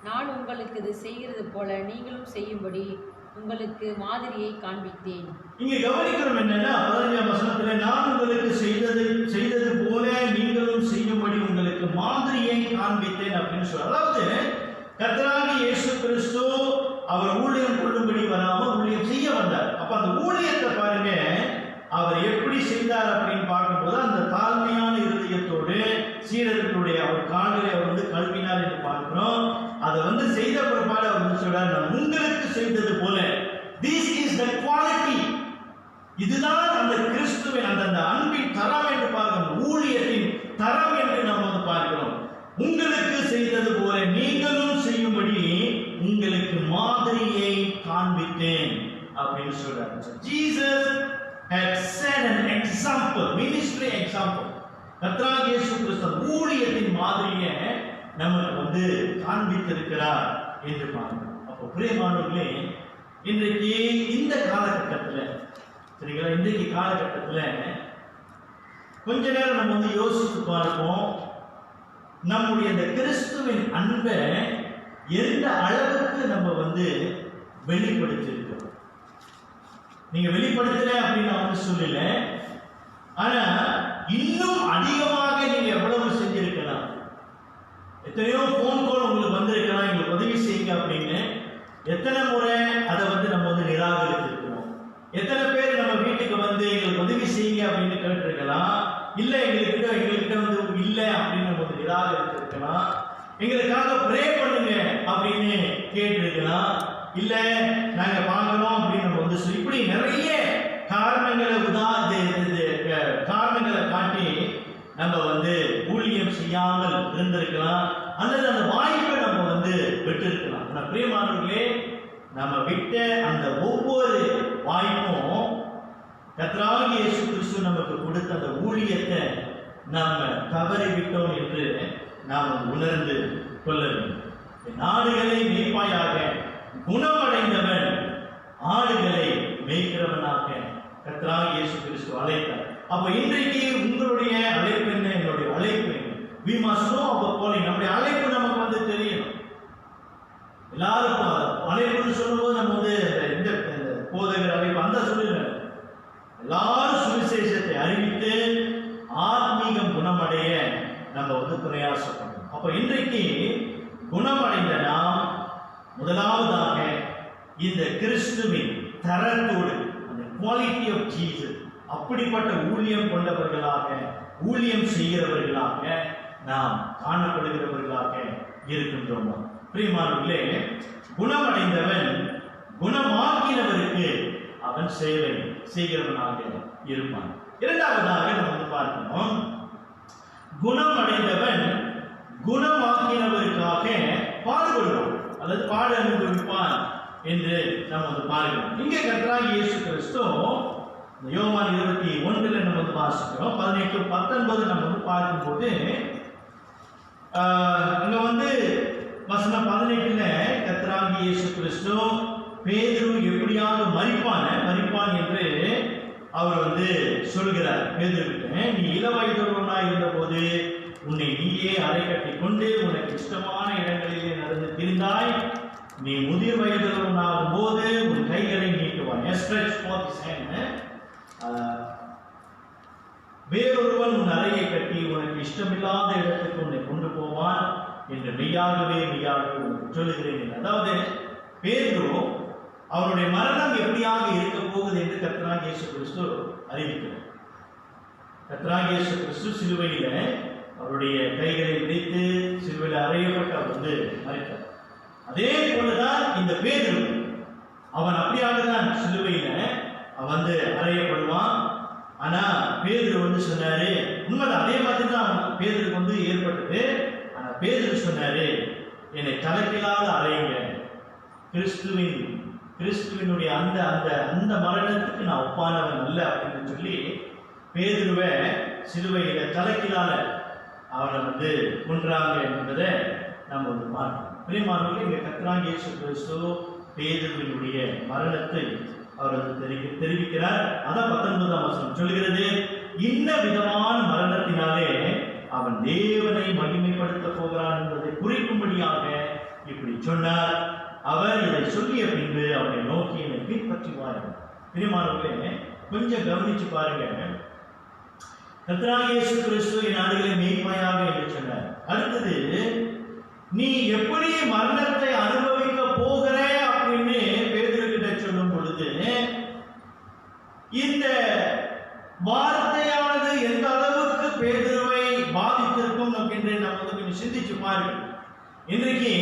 நான் உங்களுக்கு இது செய்கிறது போல நீங்களும் செய்யும்படி உங்களுக்கு மாதிரியை காண்பித்தேன். இங்க கவனிக்கிறோம் என்னன்னா, 15ஆம் வசனத்துல நான் உங்களுக்கு செய்தது போல நீங்களும் செய்யும்படி உங்களுக்கு மாதிரியை காண்பித்தேன் அப்படின்னு சொல்ற. அதாவது கர்த்தராகிய இயேசு கிறிஸ்து அவர் ஊழியம் கொள்ளும்படி வராமல் ஊழியம் செய்ய வந்தார். அப்ப அந்த ஊழியத்தை பாருங்க, அவர் எப்படி செய்தார் அப்படின்னு பார்க்கும்போது அந்த தாழ்மையான இருதயத்தோடு சீடர்களுடைய அவர் கால்களை அவர் வந்து கழுவினார் என்று பார்க்கிறோம். அதை வந்து செய்த பிற்பாடு அவர் வந்து சொல்றார், நான் உங்களுக்கு செய்தது போல. This is the quality. இதுதான் அந்த கிறிஸ்துவின் அந்த அன்பின் தரம் என்று பார்க்கிறோம், ஊழியத்தின் தரம் என்று நாம் வந்து பார்க்கிறோம். உங்களுக்கு செய்தது போல நீங்களும் செய்யும்படி உங்களுக்கு மாதிரியை காண்பித்தேன் அப்படின்னு சொல்றார். Jesus had set an example, ministry example. கர்த்தராகிய இயேசு கிறிஸ்து ஊழியத்தின் மாதிரியை நமக்கு வந்து காண்பித்திருக்கிறார் என்று பார்க்கிறோம். அப்போ பிரியமானவர்களே, இன்றைக்கு இந்த காலகட்டத்தில், சரிங்களா, இன்றைக்கு காலகட்டத்தில் கொஞ்ச நேரம் நம்ம வந்து யோசித்து பார்ப்போம். நம்முடைய இந்த கிறிஸ்துவின் அன்பை எந்த அளவுக்கு நம்ம வந்து வெளிப்படுத்தியிருக்கிறோம். நீங்க வெளிப்படுத்தல அப்படின்னு நான் வந்து சொல்லல, ஆனா இன்னும் அதிகமாக நீங்க எவ்வளவு செஞ்சிருக்கலாம். எத்தனையோ போன் கால் உங்களுக்கு வந்திருக்கலாம், எங்களுக்கு உதவி செய்யுங்க அப்படின்னு. எத்தனை முறை அதை வந்து நம்ம வந்து நிராகரித்திருக்கிறோம். எத்தனை பேர் நம்ம வீட்டுக்கு வந்து எங்களுக்கு உதவி செய்யுங்க அப்படின்னு கேட்டிருக்கலாம். இல்ல எங்ககிட்ட வந்து இல்ல அப்படின்னு நம்ம வந்து நிராகரித்திருக்கலாம். எங்களுக்காக ப்ரே பண்ணுங்க அப்படின்னு கேட்டிருக்கலாம். இல்ல நாங்க பார்க்கணும் அப்படின்னு நம்ம வந்து இப்படி நிறைய காரணங்களை காட்டி நம்ம வந்து ஊழியம் செய்யாமல் இருந்திருக்கலாம், அல்லது அந்த வாய்ப்பை நம்ம வந்து விட்டிருக்கலாம். ஆனா பிரியமானவர்களே, நம்ம விட்ட அந்த ஒவ்வொரு வாய்ப்பும் கர்த்தராகிய இயேசு கிறிஸ்து நமக்கு கொடுத்த அந்த ஊழியத்தை நாம தவறிவிட்டோம் என்று நாம் உணர்ந்து கொள்ள வேண்டும். நாடுகளை மேய்ப்பாயாக குணமடைந்தவன் ஆடுகளை மேய்க்கிறவனாக கர்த்தராகிய இயேசு கிறிஸ்து அழைத்தார். அப்ப இன்றைக்கு உங்களுடைய அழைப்பு என்ன, என்னுடைய அழைப்பு என்ன? we must know our calling. நம்முடைய அழைப்பு நமக்கு வந்து தெரியணும். எல்லாருக்கும் அழைப்புன்னு சொல்லும்போது நம்ம வந்து இந்த போதகர் அழைப்பு அந்த சொல்லுங்க, எல்லாரும் சுவிசேஷத்தை அறிவித்து ஆத்மீகம் குணமடைய நம்ம வந்து பிரயாசப்படணும். அப்ப இன்றைக்கு குணமடைந்த நாம் முதலாவதாக இந்த கிறிஸ்துவின் தரத்தோடு, அந்த குவாலிட்டி ஆஃப் ஜீசஸ், அப்படிப்பட்ட ஊழியம் கொண்டவர்களாக, ஊழியம் செய்கிறவர்களாக நாம் காணப்படுகிறவர்களாக இருக்கின்றோம். பிரியமானவர்களே, குணமடைந்தவன் குணமாக்கினவருக்கு அவன் சேவை செய்கிறவனாக இருப்பான். இரண்டாவதாக நம்ம வந்து பார்க்கணும், குணமடைந்தவன் குணமாக்கினவருக்காக பாடுபடுவான், அல்லது பாடு அனுபவிப்பான் என்று நம்ம வந்து பார்க்கிறோம். இங்கே கர்த்தராகிய இயேசு கிறிஸ்து யோவான் 21 நம்ம வந்து வாசிக்கிறோம். 18-19 நம்ம வந்து பார்க்கும்போது அங்க வந்து வசனம் 18 கர்த்தராகிய இயேசு கிறிஸ்து பேதுரு எப்படியாவது மரிப்பான் என்று அவர் சொல்கிறார். பேதுருவிட்ட, நீ இளவயதுள்ளவனாய் இருந்த போது உன்னை நீயே அறை கட்டி கொண்டு உனக்கு இஷ்டமான இடங்களிலே நடந்து திரிந்தாய். நீ முதிர் வயதுள்ளவனாகும் போது உன் கைகளை நீட்டுவாய். வேறொருவன் உன் அறையை கட்டி உனக்கு இஷ்டமில்லாத இடத்துக்கு உன்னை கொண்டு போவான் என்று மெய்யாகவே சொல்லுகிறேன். அதாவது பேதுரு அவருடைய மரணம் எப்படியாக இருக்க போகுது என்று கர்த்தராகிய இயேசு கிறிஸ்து அறிவிக்கிறார். கர்த்தராகிய இயேசு கிறிஸ்து சிலுவையில அவருடைய கைகளை விரித்து சிலுவையில் அறையப்பட்டு அவர் மரித்தார். அதே போலதான் இந்த பேதுரு, அவன் அப்படியாக தான் சிலுவையில அவன் அறையப்படுவான். ஆனா பேதுரு சொன்னாரு, உண்மைதான், அதே மாதிரி தான் பேதுருக்கு ஏற்பட்டது. ஆனா பேதுரு சொன்னாரு, என்னை தலைக்கிலாத அறையுங்க, கிறிஸ்துவினுடைய அந்த அந்த அந்த மரணத்துக்கு நான் ஒப்பானவன் அல்ல அப்படின்னு சொல்லி பேதுருவை சிலுவையில தலைக்கிலால அவனை கொன்றாங்க என்பதை நம்ம பார்க்கணும். பிரியமானவர்களே, இங்க கர்த்தராகிய இயேசு கிறிஸ்து பேதுருவினுடைய மரணத்தை அவர் தெரிவிக்கிறார். அதான் 19ஆம் வசனம் சொல்கிறது, இன்ன விதமான மரணத்தினாலே அவன் தேவனை மகிமைப்படுத்த போகிறான் என்பதை குறிக்கும்படியாக இப்படி சொன்னார். அவர் இதை சொல்லிய பின்பு அவனை நோக்கி என்னை பின்பற்றுவார்கள். பிரியமானவர்களே, கொஞ்சம் கவனிச்சு பாருங்க. கர்த்தராகிய இயேசு கிறிஸ்து என் ஆடுகளை மேய்ப்பாயாக என்று சொன்னார். அடுத்தது, நீ எப்படி மரணத்தை அனுபவிக்க போகிற அப்படின்னு பேதுருகிட்ட சொல்லும் பொழுது இந்த வார்த்தையானது எந்த அளவுக்கு பேதுருவை பாதித்திருக்கும் அப்படின்னு நம்ம கொஞ்சம் சிந்திச்சு பாருங்க. இன்றைக்கு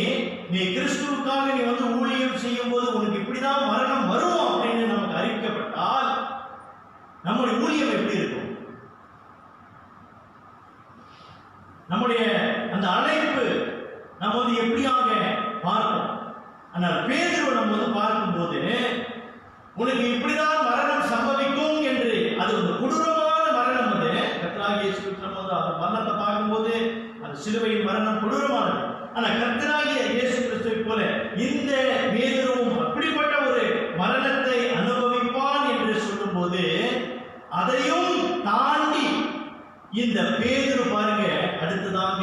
நீ கிறிஸ்துவுக்காக நீ ஊழியம் செய்யும் போது உனக்கு இப்படிதான் மரணம் வரும் அப்படின்னு நமக்கு அறிவிக்கப்பட்டால் நம்முடைய ஊழியம் எப்படி இருக்கும்? நம்முடைய அந்த அழைப்பு நம்ம எப்படியாக பார்ப்போம். ஆனால் பேதுரு நம்ம பார்க்கும்போது உனக்கு இப்படிதான் மரணம் சம்பவிக்கும் என்று, அது ஒரு கொடூரமான மரணம். கர்த்தராகிய இயேசு கிறிஸ்து அந்த மரணத்தை பார்க்கும்போது அந்த சிலுவையின் மரணம் கொடூரமானது. ஆனா கர்த்தராகிய இயேசு கிறிஸ்துவை போல இந்த பேதுருவும் அப்படிப்பட்ட ஒரு மரணத்தை அனுபவிப்பான் என்று சொல்லும் போது அதையும் தாண்டி இந்த பேதுரு பாருங்க, அடுத்ததாக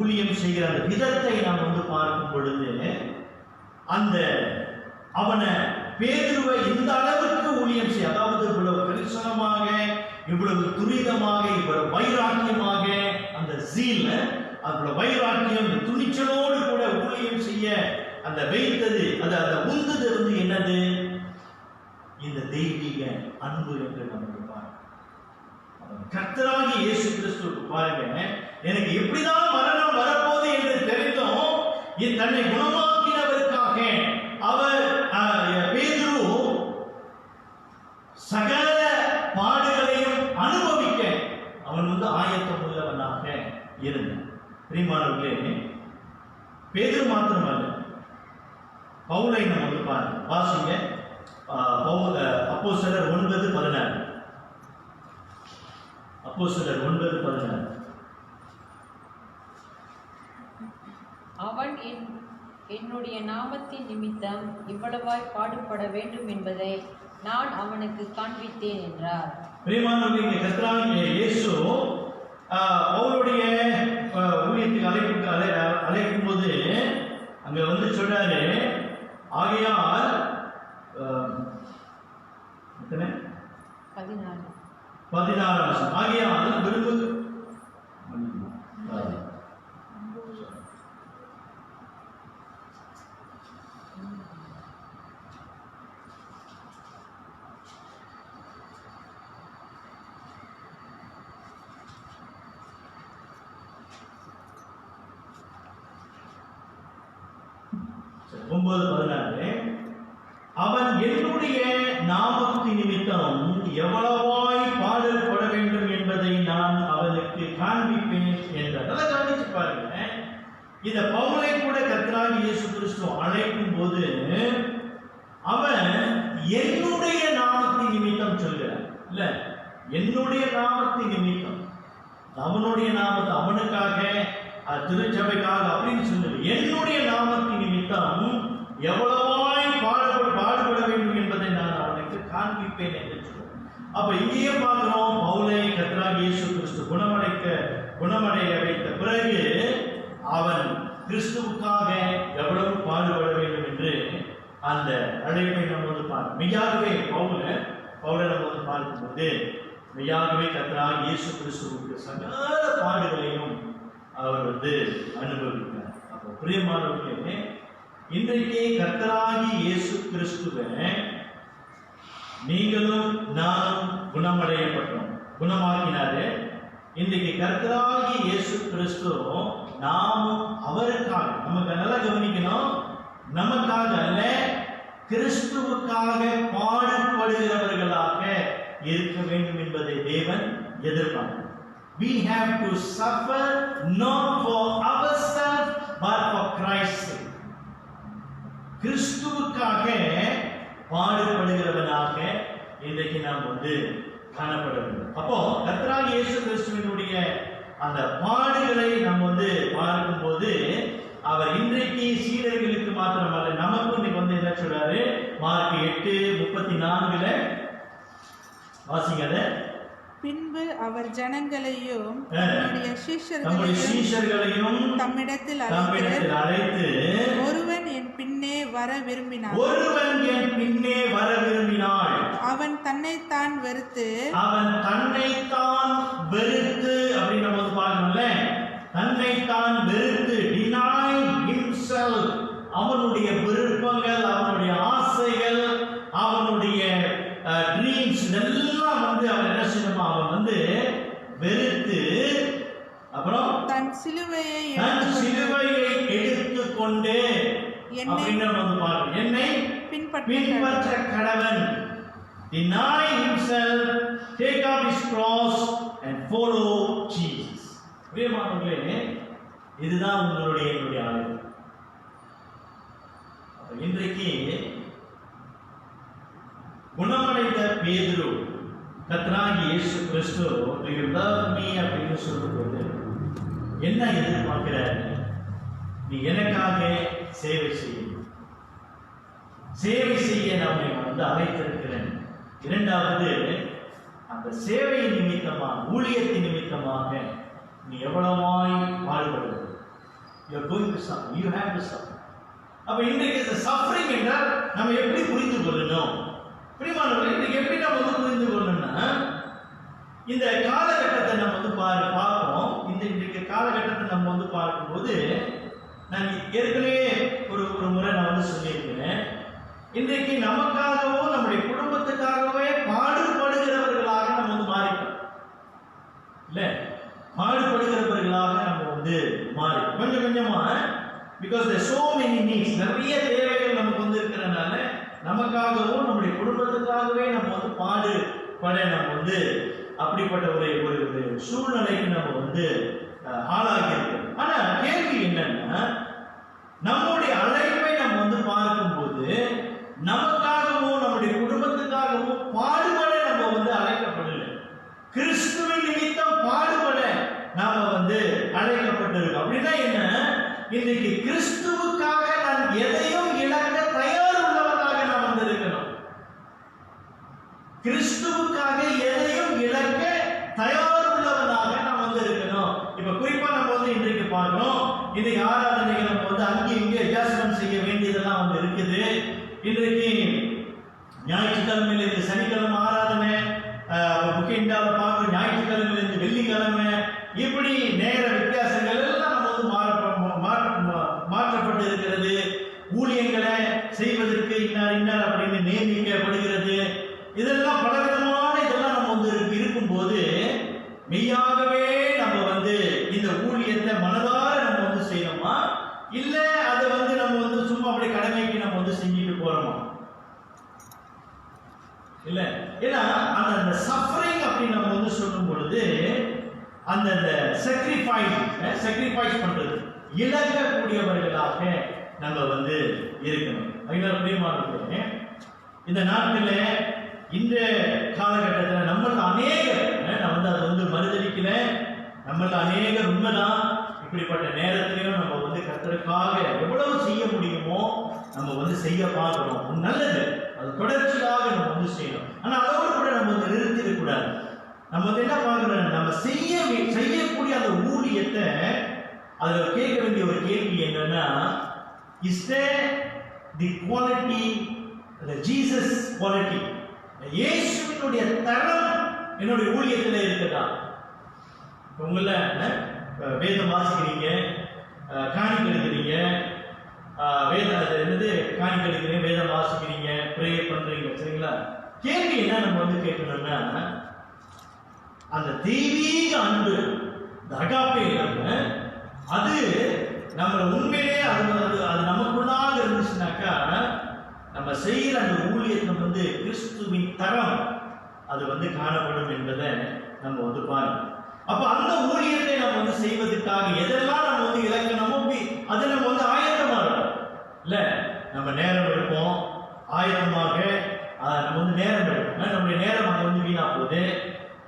ஊழியம் செய்கிற அந்த விதத்தை நாம் பார்க்கும் பொழுது அந்த அவனை பேதுருவை இந்த அளவுக்கு ஊழியம் செய்ய, அதாவது இவ்வளவு கரிசனமாக, இவ்வளவு துரிதமாக, இவ்வளவு வைராக்கியமாக, அந்த ஜீல், அவ்வளவு வைராக்கியம், துணிச்சலோடு கூட ஊழியம் செய்ய அந்த வைத்தது, அந்த உந்துது என்னது? இந்த தெய்வீக அன்பு என்று நமக்கு பாருங்க. கர்த்தராகிய இயேசு கிறிஸ்துவுக்கு பாருங்க, எனக்கு எப்படிதான் மரணம் வரப்போகுது என்று தெரிந்தும் தன்னை குணமாக்கினவருக்காக அவர் பேதுரு சகல பாடுகளையும் அனுபவிக்க அவன் ஆயத்தம் உள்ளவனாக இருந்தான். பிரியமானவர்களே, பேதுரு மாத்திரமல்ல, பவுலை நம்ம பாருங்க, வாசிங்க. அப்போஸ்தலர் 9:16. அப்போஸ்தலர் 9:16. அவன் என்னுடைய நாமத்தின் நிமித்தம் இவ்வளவாய் பாடுபட வேண்டும் என்பதை நான் அவனுக்கு காண்பித்தேன் என்றார். பிரியமானவர்களே, கர்த்தராகிய இயேசு அவருடைய ஊழியத்துக்கு அழைக்கும் போது அங்க சொல்றாரு, ஆகையால் 16 ஆகையால் விரும்பு அவன் என்னுடைய நாமத்தின் நிமித்தம் எவ்வளவாய் பாடுபட வேண்டும் என்பதை நான் அவனுக்கு காண்பிப்பேன் என்றார். நல்லா கவனிச்சு பாருங்க, இந்த பவுலை கூட கர்த்தராகிய இயேசு கிறிஸ்து அழைக்கும் போது அவன் என்னுடைய நாமத்தின் நிமித்தம் சொல்கிறான். இல்ல, என்னுடைய நாமத்தின் நிமித்தம், அவனுடைய நாமத்தை அவனுக்காக, திருச்சபைக்காக அப்படின்னு சொல்லுது. என்னுடைய நாமத்தின் நிமித்தம் எவ்வளவாய் பாடுபட்டு காண்பிப்பேன் என்று சொல்லுவோம். அப்ப இங்கேயே பார்க்கிறோம், பவுலை கர்த்தராகிய இயேசு கிறிஸ்து குணமடைய வைத்த பிறகு அவன் கிறிஸ்துவுக்காக எவ்வளவு பாடுபட வேண்டும் என்று அந்த அழைப்பை நம்ம வந்து பார்க்க மெய்யாகவே பவுலை நம்ம வந்து பார்க்கும்போது மெய்யாகவே கர்த்தராகிய இயேசு கிறிஸ்துவுக்கு சகல பாடுகளையும் அவர் வந்து அனுபவித்தார். அப்போ பிரியமானவர்களே, இன்றைக்கு கர்த்தராகிய இயேசு கிறிஸ்துவை நீங்களும் நானும் குணமடையப்பட்டோம், குணமாக்கினாரு. இன்றைக்கு கர்த்தராகிய இயேசு கிறிஸ்து நாமும் அவருக்காக, நமக்கு நல்லா கவனிக்கணும், நமக்காக அல்ல, கிறிஸ்துவுக்காக பாடுபடுகிறவர்களாக இருக்க வேண்டும் என்பதை தேவன் எதிர்பார்க்கிறார். We have to suffer not for ourselves but for Christ's sake. கிறிஸ்துவுக்காக பாடுபடுகிறவனாக இன்றைக்கு நாம் வந்து காணப்பட வேண்டும். அப்போ கர்த்தராகிய இயேசு கிறிஸ்துவினுடைய அந்த பாடுகளை நம்ம வந்து பார்க்கும்போது அவர் இன்றைக்கு சீடர்களுக்கு மாத்திரமல்ல, நமக்கும் இன்னைக்கு வந்து என்ன சொல்றாரு, மார்க் 8:34 வாசிங்க. பின்பு அவர் ஜனங்களையும் தம்முடைய சீஷர்களையும் தம்மிடத்தில் அழைத்து, ஒருவன் என் பின்னே வர விரும்பினான், அவன் தன்னைத்தான் வெறுத்து அப்படின்னு நம்ம பார்க்கணும்ல, தன்னைத்தான் வெறுத்து, deny himself, அவனுடைய விருப்பங்கள், அவனுடைய ஆசைகள், அவனுடைய ட்ரீம்ஸ் இதெல்லாம் வந்து அவன் என்ன செய்யணுமா, அவன் வந்து வெறுத்து, அப்புறம் தன் சிலுவையை எடுத்துக்கொண்டு அப்படின்னு வந்து பாருங்க, என்னை பின்பற்ற கடவன். Deny himself, take up his cross and follow Jesus. பிரியமானவர்களே, இதுதான் என்னுடைய ஆயுதம். இன்றைக்கு குணமடைந்த பேதுரு கர்த்தராகிய இயேசு கிறிஸ்து do you love me அப்படின்னு சொல்லும்போது என்ன எதிர்பார்க்கிறார்? நீ எனக்காக சேவை செய்ய நான் வந்து அழைத்திருக்கிறேன். இரண்டாவது, அந்த சேவை நிமித்தமாக, ஊழியத்தின் நிமித்தமாக நீ எவ்வளவாய் பாடுபடுவது. you are going to suffer, you have to suffer. அப்ப இன்றைக்கு இந்த சஃபரிங் என்றால் நம்ம எப்படி புரிந்து கொள்ளணும்? பிரியமானவர்களே, இன்னைக்கு எப்படி நம்ம வந்து புரிந்து கொள்ளணும்னா, இந்த காலகட்டத்தை நம்ம வந்து பார்ப்போம். இன்றைக்கு காலகட்டத்தை நம்ம வந்து பார்க்கும்போது, நான் ஏற்கனவே ஒரு முறை நான் வந்து சொல்லியிருக்கிறேன், இன்றைக்கு நமக்காகவும் நம்முடைய குடும்பத்துக்காகவே பாடுபடுகிறவர்களாக நம்ம வந்து மாறிட்டோம். இல்ல, பாடுபடுகிறவர்களாக நம்ம வந்து மாறி கொஞ்சமா, because there so many needs, நிறைய தேவைகள் நமக்கு வந்து இருக்கிறதுனால நமக்காகவும் நம்முடைய குடும்பத்துக்காகவே நம்ம வந்து பாடுபட நம்ம வந்து அப்படிப்பட்ட ஒரு சூழ்நிலைக்கு நம்ம வந்து ஆளாகி இருக்கோம். ஆனா கேள்வி என்னன்னா, நம்முடைய அழைப்பை நம்ம வந்து பார்க்கும்போது நமக்காகவும் நம்முடைய குடும்பத்துக்காகவும் பாடுபட நம்ம வந்து அழைக்கப்படல, கிறிஸ்துவின் நிமித்தம் பாடுபட நாம வந்து அழைக்கப்பட்டிருக்கோம். அப்படின்னா என்ன? இன்னைக்கு கிறிஸ்துவுக்காக நான் எதையும் இழக்க தயார் உள்ளவனாக நான் வந்து இருக்கணும். கிறிஸ்துவுக்காக எதையும் இழக்க தயார் உள்ளவனாக நான் வந்து இருக்கணும். இப்ப குறிப்பா நம்ம வந்து இன்றைக்கு பார்க்கணும், இன்னைக்கு ஆராதனைகள் நம்ம வந்து அங்கே இங்கே அட்ஜஸ்ட்மெண்ட் செய்ய வேண்டியதெல்லாம் வந்து இருக்குது. இன்றைக்கு ஞாயிற்றுக்கிழமையிலிருந்து சனிக்கிழமை ஆராதனை, முக்கியமாக பார்க்கணும், ஞாயிற்றுக்கிழமையிலிருந்து வெள்ளிக்கிழமை, இப்படி நேர வித்தியாசங்கள் எல்லாம் நம்ம வந்து மாற்றப்பட்டு இருக்கிறது. ஊழியங்களை செய்வதற்கு இன்னார் அப்படின்னு நியமிக்கப்படுகிறது. இதெல்லாம் பலவிதமான இதெல்லாம் நம்ம வந்து இருக்கும்போது மெய்யாகவே நம்ம வந்து இந்த ஊழியத்தை மனதார நம்ம வந்து செய்யணுமா, இல்ல அதை வந்து நம்ம வந்து சும்மா அப்படியே கடமைக்கு நம்ம வந்து செஞ்சுட்டு போறோமா? இல்ல, ஏன்னா அந்த சஃபரிங் அப்படின்னு நம்ம வந்து சொல்லும் பொழுது அந்த sacrifice பண்றது, இழக்கக்கூடியவர்களாக நம்ம வந்து இருக்கணும். அதனால பிரியமானவர்களே, இந்த நாட்டில் இந்த காலகட்டத்தில் நம்மள அநேகர், நான் வந்து அதை வந்து மறுதளிக்கல, நம்மள அநேகர் உண்மைதான், இப்படிப்பட்ட நேரத்திலையும் நம்ம வந்து கர்த்தருக்காக எவ்வளவு செய்ய முடியுமோ நம்ம வந்து செய்ய பார்க்கிறோம். நல்லது, அது தொடர்ச்சியாக நம்ம வந்து வந்து செய்யணும். ஆனா அதோடு கூட நம்ம வந்து நிறுத்திடக்கூடாது. நம்ம வந்து என்ன பார்க்கிறோம், நம்ம செய்யக்கூடிய அந்த ஊழியத்தை அதுல கேட்க வேண்டிய ஒரு கேள்வி என்னன்னா, is there the quality, the Jesus quality, இயேசுவினுடைய தரம் என்னுடைய ஊழியத்தில் இருக்குதா? உங்கள வேதம் வாசிக்கிறீங்க, காணிக்கை எடுக்கிறீங்க, காணிக்கை எடுக்கிறீங்க, வேதம் வாசிக்கிறீங்க, ப்ரே பண்றீங்க, சரிங்களா? கேள்வி என்ன நம்ம வந்து கேட்கணும்னா, அந்த தெய்வீக அன்பு, அகாப்பே அது நம்ம உண்மையிலே அது நமக்குள்ளாக இருந்துச்சுனாக்கா, நம்ம செய்கிற அந்த ஊழியத்தை வந்து கிறிஸ்துவின் தரம் அது வந்து காணப்படும் என்பதை நம்ம வந்து பாருங்க. அப்ப அந்த ஊழியத்தை நம்ம வந்து செய்வதற்காக எதெல்லாம் நம்ம வந்து இலக்கணமோ அதை நம்ம வந்து ஆயத்தமா இருக்கோம் இல்ல. நம்ம நேரம் எடுப்போம், ஆயத்தமாக நம்ம வந்து நேரம் எடுப்போம். நம்முடைய நேரம் அங்கே வந்து வீணா போகுது.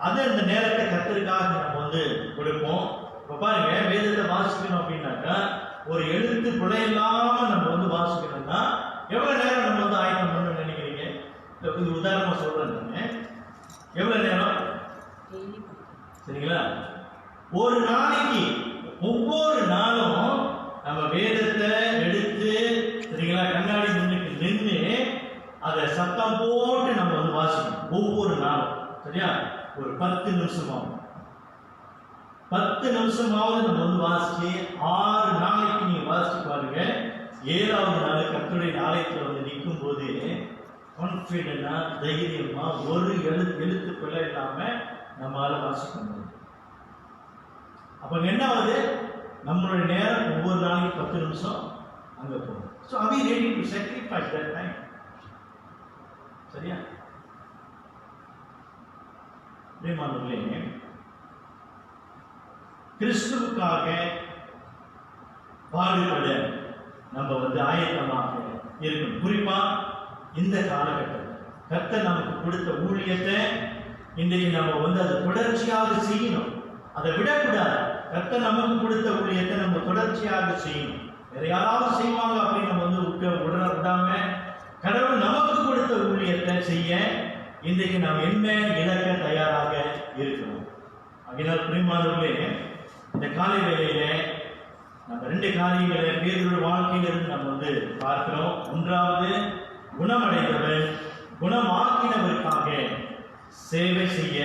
அதை அந்த நேரத்தை கர்த்தருக்காக நம்ம வந்து கொடுப்போம். இப்ப பாருங்க, வேதத்தை வாசிக்கணும் அப்படின்னாக்கா ஒரு எழுத்து பிழை இல்லாம நம்ம வந்து வாசிக்கணும்னா எவ்வளவு நேரம் நம்ம வந்து ஆயத்தம் பண்ணணும்னு நினைக்கிறீங்க? இது உதாரணமா சொல்றேன். எவ்வளவு நேரம்? சரிங்களா? ஒரு நாளைக்கு ஒவ்வொரு நாளும் நம்ம வேதத்தை எடுத்து, சரிங்களா, கண்ணாடி முன்னுக்கு நின்று அதை சத்தம் போட்டு நம்ம வந்து வாசிக்கணும் ஒவ்வொரு நாளும். சரியா? ஒரு 10 நிமிஷமாகும். 10 நிமிஷமாவது நம்ம வந்து வாசிச்சு 6 நாளைக்கு நீங்க வாசிச்சு பாருங்க. 7வது நாள் கர்த்தருடைய ஆலயத்தில் வந்து நிற்கும் போது கான்ஃபிடென்டா, தைரியமா, ஒரு எழுத்து பிழை இல்லாம நம்மளால வாசிக்க முடியும். அப்ப என்ன ஆகுது? நம்மளுடைய நேரம் ஒவ்வொரு நாளைக்கு 10 நிமிஷம் அங்க போகும். So are we ready to sacrifice that time? சரியா? பிரியமானவர்களே, கிறிஸ்துவுக்காக பாடுபட நம்ம வந்து ஆயத்தமாக இருக்கணும். குறிப்பா இந்த காலகட்டத்தில் கர்த்தர் நமக்கு கொடுத்த ஊழியத்தை இன்றைக்கு நம்ம வந்து அதை தொடர்ச்சியாக செய்யணும். அதை விடக்கூடாது. கர்த்தர் நமக்கு கொடுத்த ஊழியத்தை நம்ம தொடர்ச்சியாக செய்யணும். வேற யாராவது செய்வாங்க அப்படின்னு நம்ம வந்து விடாம கடவுள் நமக்கு கொடுத்த ஊழியத்தை செய்ய இன்றைக்கு நாம் என்ன இழக்க தயாராக இருக்கணும். அதனால் பிரியமானவர்களே, இந்த காலை வேளையில நம்ம 2 காரியங்களை பேருடைய வாழ்க்கையிலிருந்து நம்ம வந்து பார்க்கிறோம். ஒன்றாவது, குணமடைந்தவன் குணமாக்கினவருக்காக சேவை செய்ய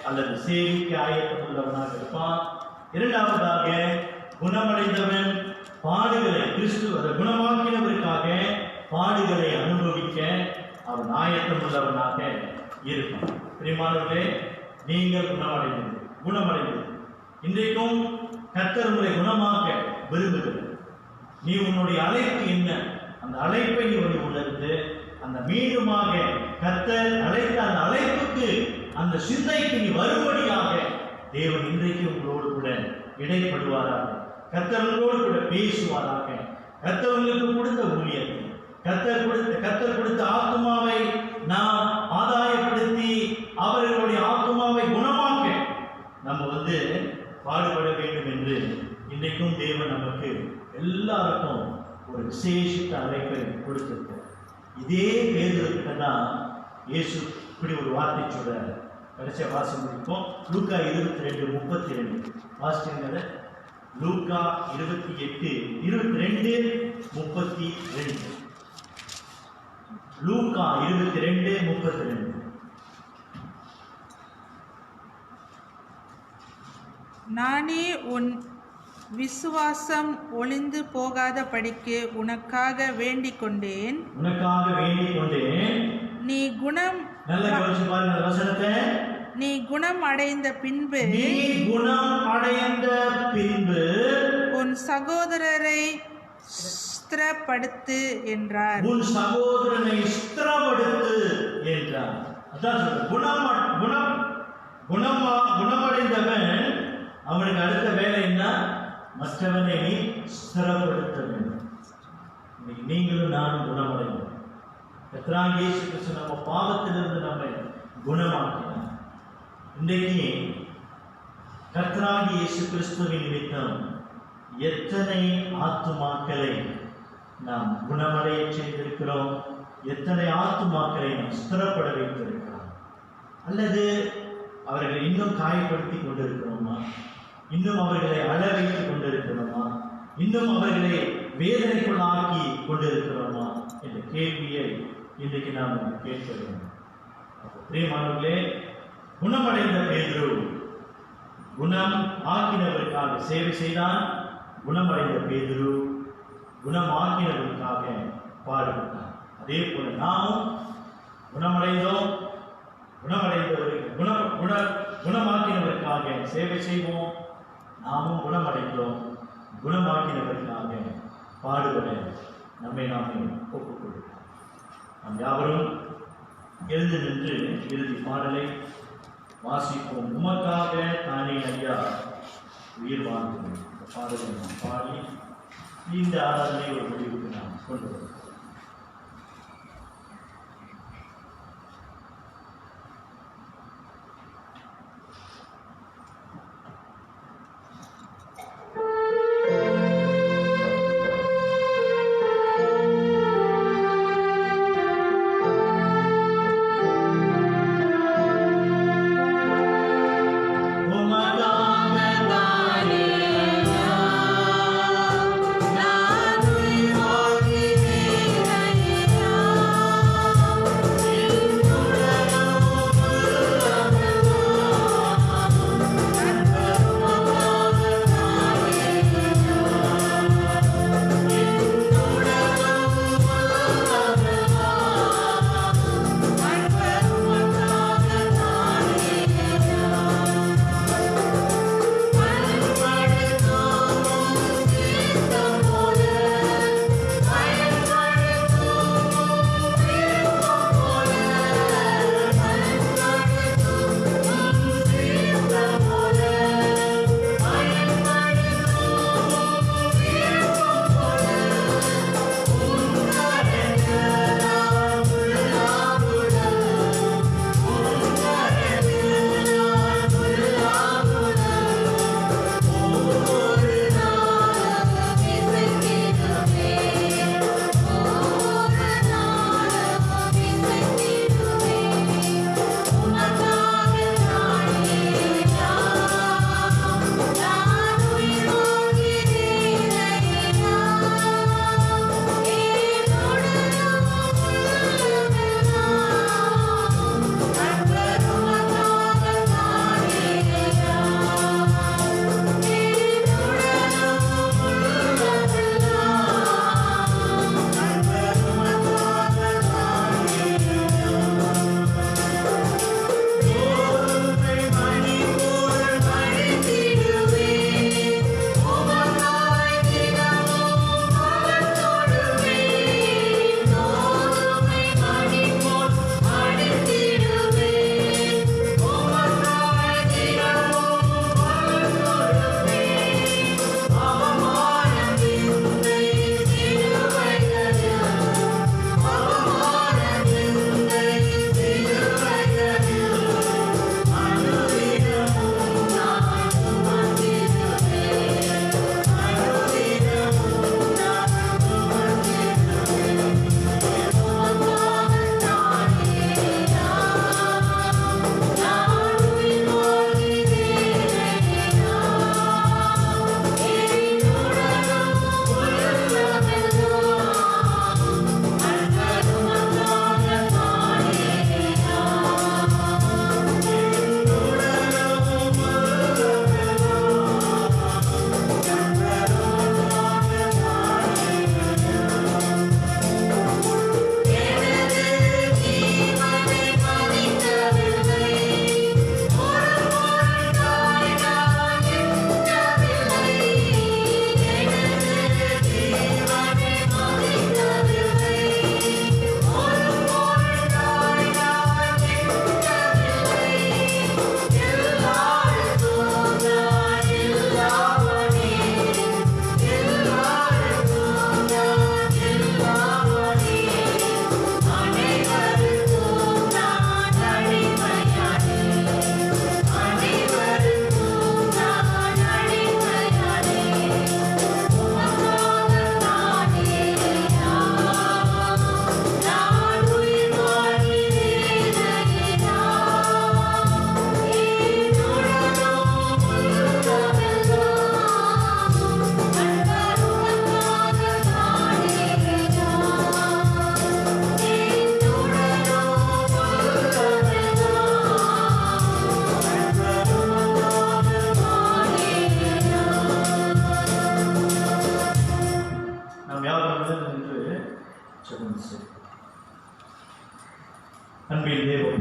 அல்லது சேவிக்க ஆயத்தம் உள்ளவனாக இருப்பான். 2வதாக, குணமடைந்தவன் பாடுகளை, கிறிஸ்து அதை குணமாக்கினவருக்காக பாடுகளை அனுபவிக்க அவன் ஆயத்தம் உள்ளவனாக இருப்பான். பிரியமானவர்களே, நீங்கள் குணமடைந்தது இன்றைக்கும் கர்த்தர் உங்களை குணமாக்க விரும்புகிறது. நீ உன்னுடைய அழைப்பு என்ன? அந்த அழைப்பை நீ உணர்ந்து அந்த மீண்டுமாக கர்த்தர் அழைத்த அந்த அழைப்புக்கு, அந்த சிந்தைக்கு நீ வரும்படியாக தேவன் இன்றைக்கு உங்களோடு கூட இடைப்படுவாராக. கர்த்தர் உங்களோடு கூட பேசுவாராக. கர்த்தர் உங்களுக்கு கொடுத்த ஊழியத்தை, கர்த்தர் கொடுத்த ஆத்துமாவை நாம் ஆதாயப்படுத்தி அவர்களுடைய ஆத்துமாவை குணமாக்க நம்ம வந்து பாடுபட வேண்டும் என்று இன்றைக்கும் தேவன் நமக்கு எல்லாருக்கும் ஒரு விசேஷித்த அழைப்பை கொடுத்திருக்கிறார். இதே பேதுருக்கிட்ட தான் இயேசு இப்படி ஒரு வார்த்தை சொல்றாரு. கடைசியா வாசி முடிப்போம். லூக்கா 22:32 வாசிக்கிறீங்க. லூக்கா 22:32. லூக்கா 22:32. நானே உன் விசுவாசம் ஒளிந்து போகாத படிக்கு உனக்காக வேண்டிக் கொண்டேன். நீ குணம் நீ குணம் அடைந்த பின்பு உன் சகோதரரை ஸ்திரப்படுத்து என்றார். உன் சகோதரனை ஸ்திரப்படுத்து என்றார். அதான் குணமடைந்தவன் அவனுக்கு அடுத்த வேலை என்ன? மற்றவனை ஸ்திரப்படுத்த வேண்டும். நீங்களும் நானும் குணமடைவோம். கர்த்தராகிய இயேசு கிறிஸ்து நம்ம பாவத்திலிருந்து நம்மை குணமாக்கினார். இன்றைக்கு கர்த்தராகிய இயேசு கிறிஸ்துவின் நிமித்தம் எத்தனை ஆத்துமாக்களை நாம் குணமடைய செய்திருக்கிறோம். எத்தனை ஆத்துமாக்களை நாம் ஸ்திரப்பட வைத்திருக்கிறார்? அல்லது அவர்களை இன்னும் காயப்படுத்தி கொண்டிருக்கிறோமா? இன்னும் அவர்களை அழ வைத்துக் கொண்டிருக்கிறோமா? இன்னும் அவர்களை வேதனைக்குள்ளாக்கி கொண்டிருக்கிறோமா என்ற கேள்வியை இன்றைக்கு நாம் கேட்க வேண்டும். பிரியமானவர்களே, குணமடைந்த பேதுரு குணம் ஆக்கினவருக்காக சேவை செய்தான். குணமடைந்த பேதுரு குணமாக்கினவருக்காக பாடுபட்டார். அதே போல நாமும் குணமடைந்தோம், குணமாக்கினவருக்காக சேவை செய்வோம். நாமும் குணமடைந்தோம், குணமாக்கினவருக்காக பாடுபட நம்மை நாமே ஒப்புக்கொள்வோம். நாம் யாவரும் எழுந்து நின்று இறுதி பாடலை வாசிப்போம். உமக்காக தானே ஐயா உயிர் வாழ்ந்தோம். இந்த பாடலை நாம் பாடி இந்த ஆராதனை ஒரு முடிவுக்கு நாம் கொண்டு வருவோம். நான் உயிர் வாழ்கிறேன்.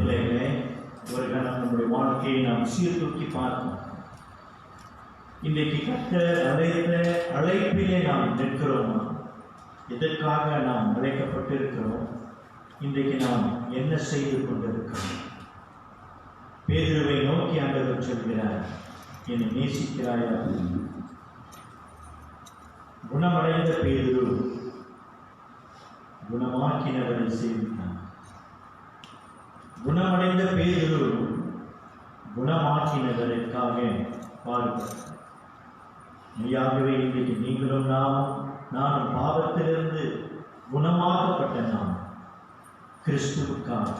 பிள்ளைகளே, ஒரு கணம் நம்முடைய வாழ்க்கையை நாம் சீர்தூக்கி பார்ப்போம். இன்றைக்கு கர்த்தர் அழைத்த அழைப்பிலே நாம் நிற்கிறோமா? எதற்காக நாம் அழைக்கப்பட்டிருக்கிறோம்? இன்றைக்கு நாம் என்ன செய்து கொண்டிருக்கிறோம்? பேதுருவை நோக்கி ஆண்டவர் சொல்கிறார், என்னை நேசிக்கிறாயா? குணமடைந்த பேதுரு குணமாக்கினவரை சேவித்தார். குணமடைந்த பேதுரு குணமாக்கினவருக்காக பாடுபட்டார். மெய்யாகவே இன்றைக்கு நீங்களும் நானும் பாவத்திலிருந்து குணமாக்கப்பட்ட நாம் கிறிஸ்துவுக்காக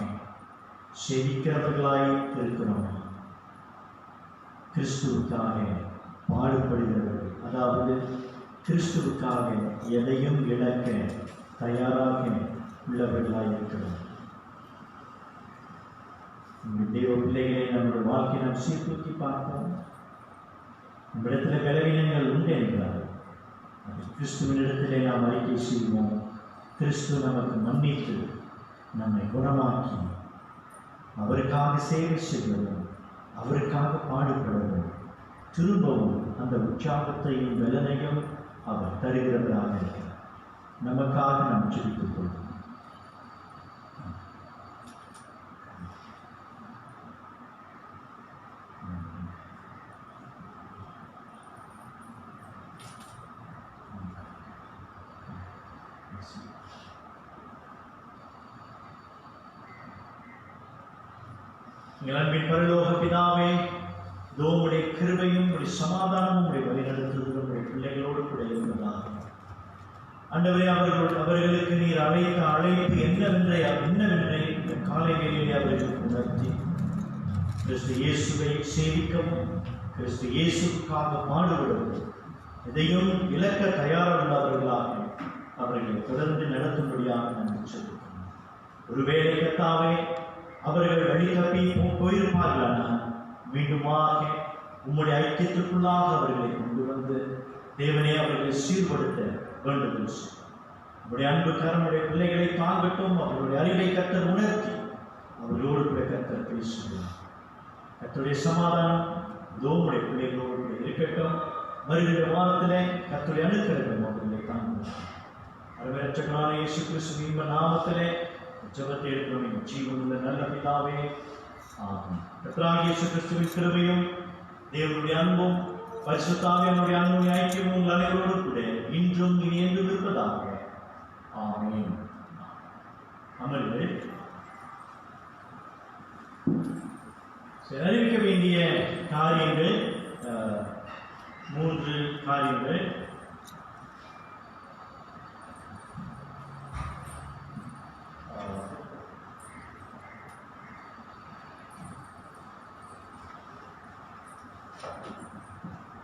செவிக்கிறவர்களாய் இருக்கிறோம். கிறிஸ்துவுக்காக பாடுபடுகிறவர்கள், அதாவது கிறிஸ்துவுக்காக எதையும் இழக்க தயாராக உள்ளவர்களாய் இருக்கிறோம். தேவ பிள்ளைகளை நம்முடைய வாழ்க்கை நாம் சீர்தூக்கி பார்ப்போம். நம்மிடத்தில் பலவீனங்கள் உண்டு என்றால் அது கிறிஸ்துவனிடத்திலே நாம் அறிக்கை செய்வோம். கிறிஸ்து நமக்கு மன்னித்து நம்மை குணமாக்கி அவருக்காக சேவை செய்வோம், அவருக்காக பாடுபடுவோம். திரும்பவும் அந்த உற்சாகத்தையும் பலனையும் அவர் தருகிறவராக இருக்கிறார். நமக்காக நாம் ஜெபித்துக் கொள்வோம். எங்கள் அன்பின் பரலோக பிதாவே, உம்முடைய கிருபையும் உம்முடைய சமாதானமும் உம்முடைய வழிநடத்துதலும் உம்முடைய பிள்ளைகளோடு கூட இருந்ததாக. ஆண்டவரே, அவர்களுக்கு நீர் அழைத்த அழைப்பு என்னவென்றை இந்த காலை வேளையிலே அவர்களுக்கு உணர்த்தி கிறிஸ்து இயேசுவை சேவிக்கவும், கிறிஸ்து இயேசுக்காக பாடுபடவும், எதையும் இழக்க தயாரானவர்களாக அவர்களை தொடர்ந்து நடத்தும்படியாக நன்றி சொல்லுகிறோம். ஒருவேளை கர்த்தாவே அவர்கள் வழி தப்பி போயிருப்பார்களானால் மீண்டுமாக உம்முடைய ஐக்கியத்திற்குள்ளாக அவர்களை கொண்டு வந்து தேவனே அவர்களை சீர்படுத்த வேண்டும். உங்களுடைய அன்பு கரமுடைய பிள்ளைகளை தாங்கட்டும். அவர்களுடைய அறிவை கர்த்தர் உணர்த்தி அவர்களோடு கூட கர்த்தர் பேசுகிறார். கர்த்தருடைய சமாதானம் உம்முடைய பிள்ளைகளோடு கூட இருக்கட்டும். வருகிற வாரத்திலே கர்த்தருடைய அனுக்கிரகம் அவர்களை தாங்கும். அரவரட்சகனான இயேசு கிறிஸ்துவின் நாமத்திலே ஜெபத்தை எடுக்கிறோம். ஜீவனுள்ள நல்ல பிதாவே, ஆமென். கர்த்தராகிய இயேசு கிறிஸ்துவின் கிருபையும் தேவனுடைய அன்பும் பரிசுத்த ஆவியானவருடைய அன்பும் ஐக்கியமும் உங்கள் அனைவரோடு கூட இன்றும் இனி என்றும் இருப்பதாக. ஆமென். அமர்வு. அறிவிக்க வேண்டிய காரியங்கள் 3 காரியங்கள்.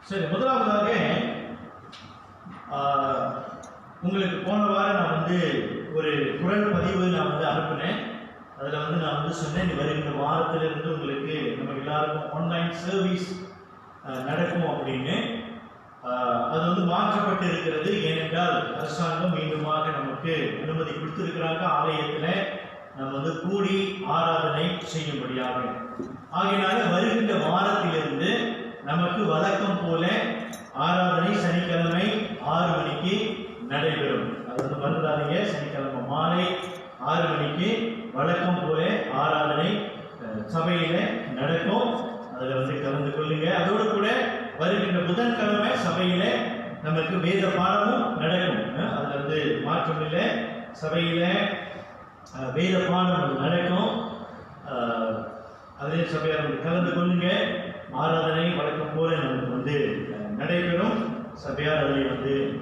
சரி, முதலாவதாக உங்களுக்கு போன வாரம் நான் ஒரு குரல் பதிவு நான் அனுப்பினேன். அதில் நான் சொன்னேன், வருகின்ற வாரத்திலிருந்து உங்களுக்கு நம்ம எல்லாருக்கும் ஆன்லைன் சர்வீஸ் நடக்கும் அப்படின்னு. அது மாற்றப்பட்டு இருக்கிறது. ஏனென்றால் அரசாங்கம் மீண்டுமாக நமக்கு அனுமதி கொடுத்திருக்கிறாங்க ஆலயத்தில் நம்ம கூடி ஆராதனை செய்யும்படியாக. ஆகையினால வருகின்ற வாரத்திலிருந்து நமக்கு வழக்கம் போல ஆராதனை சனிக்கிழமை 6 மணிக்கு நடைபெறும். அது மறந்துடாதீங்க, சனிக்கிழமை மாலை 6 மணிக்கு வழக்கம் போல ஆராதனை சபையில நடக்கும். அதில் கலந்து கொள்ளுங்க. அதோடு கூட வருகின்ற புதன்கிழமை சபையில நமக்கு வேத பாடமும் நடக்கும். அதுல மாற்றம் இல்லை. சபையில வேத பாடம் நடக்கும். அதே சபையார் கலந்து கொள்ளுங்க. ஆராதனை வழக்கம் போல நமக்கு நடைபெறும். சபையார் அதை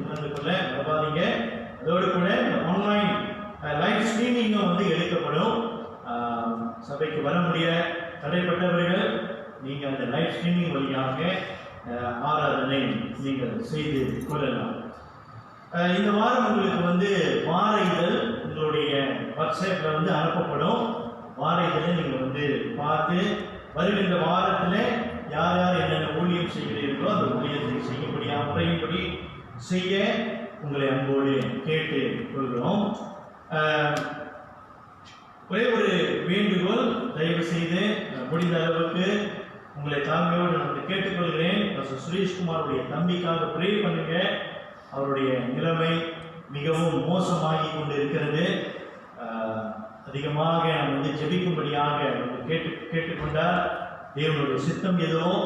கலந்து கொள்ள மறவாதீங்க. அதோடு கூட ஆன்லைன் லைவ் ஸ்ட்ரீமிங்கும் எடுக்கப்படும். சபைக்கு வர முடிய தடைப்பட்டவர்கள் நீங்கள் அந்த லைவ் ஸ்ட்ரீமிங் வழியாக ஆராதனை நீங்கள் செய்து கொள்ளலாம். இந்த வாரம் உங்களுக்கு வார இதழ் உங்களுடைய வாட்ஸ்அப்பில் அனுப்பப்படும். வார இதழை நீங்கள் பார்த்து வருகின்ற வாரத்தில் யார் யார் என்னென்ன ஊழியம் செய்கிறீர்களோ அந்த ஊழியத்தை செய்யும்படியாக முறையின்படி செய்ய உங்களை அன்போடு கேட்டு கொள்கிறோம். ஒரே ஒரு வேண்டுகோள், தயவு செய்து முடிந்த அளவுக்கு உங்களை தாழ்மையோடு நான் கேட்டுக்கொள்கிறேன். சுரேஷ்குமாருடைய தம்பிக்காக ப்ரே பண்ணுங்க. அவருடைய நிலைமை மிகவும் மோசமாகி கொண்டு இருக்கிறது. அதிகமாக நம்ம ஜெபிக்கும்படியாக கேட்டுக்கொண்டால் தேவனுடைய சித்தம் எதுவோ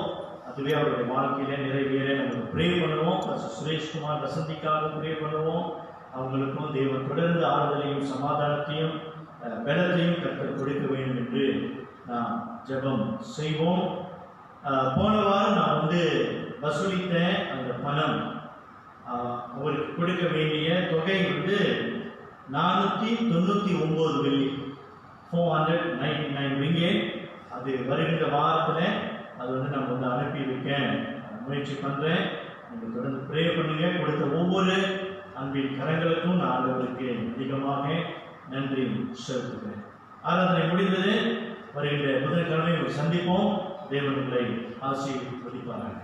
அதுவே அவருடைய வாழ்க்கையில நிறைவேற நம்ம ப்ரே பண்ணுவோம். சுரேஷ்குமார் வசந்திக்காக ப்ரே பண்ணுவோம். அவங்களுக்கும் தேவன் தொடர்ந்து ஆறுதலையும் சமாதானத்தையும் பலத்தையும் கற்றுக் கொடுக்க வேண்டும் என்று நாம் ஜெபம் செய்வோம். போன வாரம் நான் வசூலித்த அந்த பணம், அவருக்கு கொடுக்க வேண்டிய தொகை 499 வெள்ளி, 499 ringgit. அது வருகின்ற வாரத்தில் அது நம்ம அனுப்பி வைக்க முயற்சி பண்ணுறேன். நீங்கள் தொடர்ந்து ப்ரே பண்ணுங்க. கொடுத்த ஒவ்வொரு அன்பின் கரங்களுக்கும் நான் ஆண்டவருக்கு அதிகமாக நன்றி செலுத்துகிறேன். ஆராதனை முடிந்தது. வருகின்ற புதன்கிழமை சந்திப்போம். தேவன் உங்களை ஆசீர்வதிப்பார்கள்.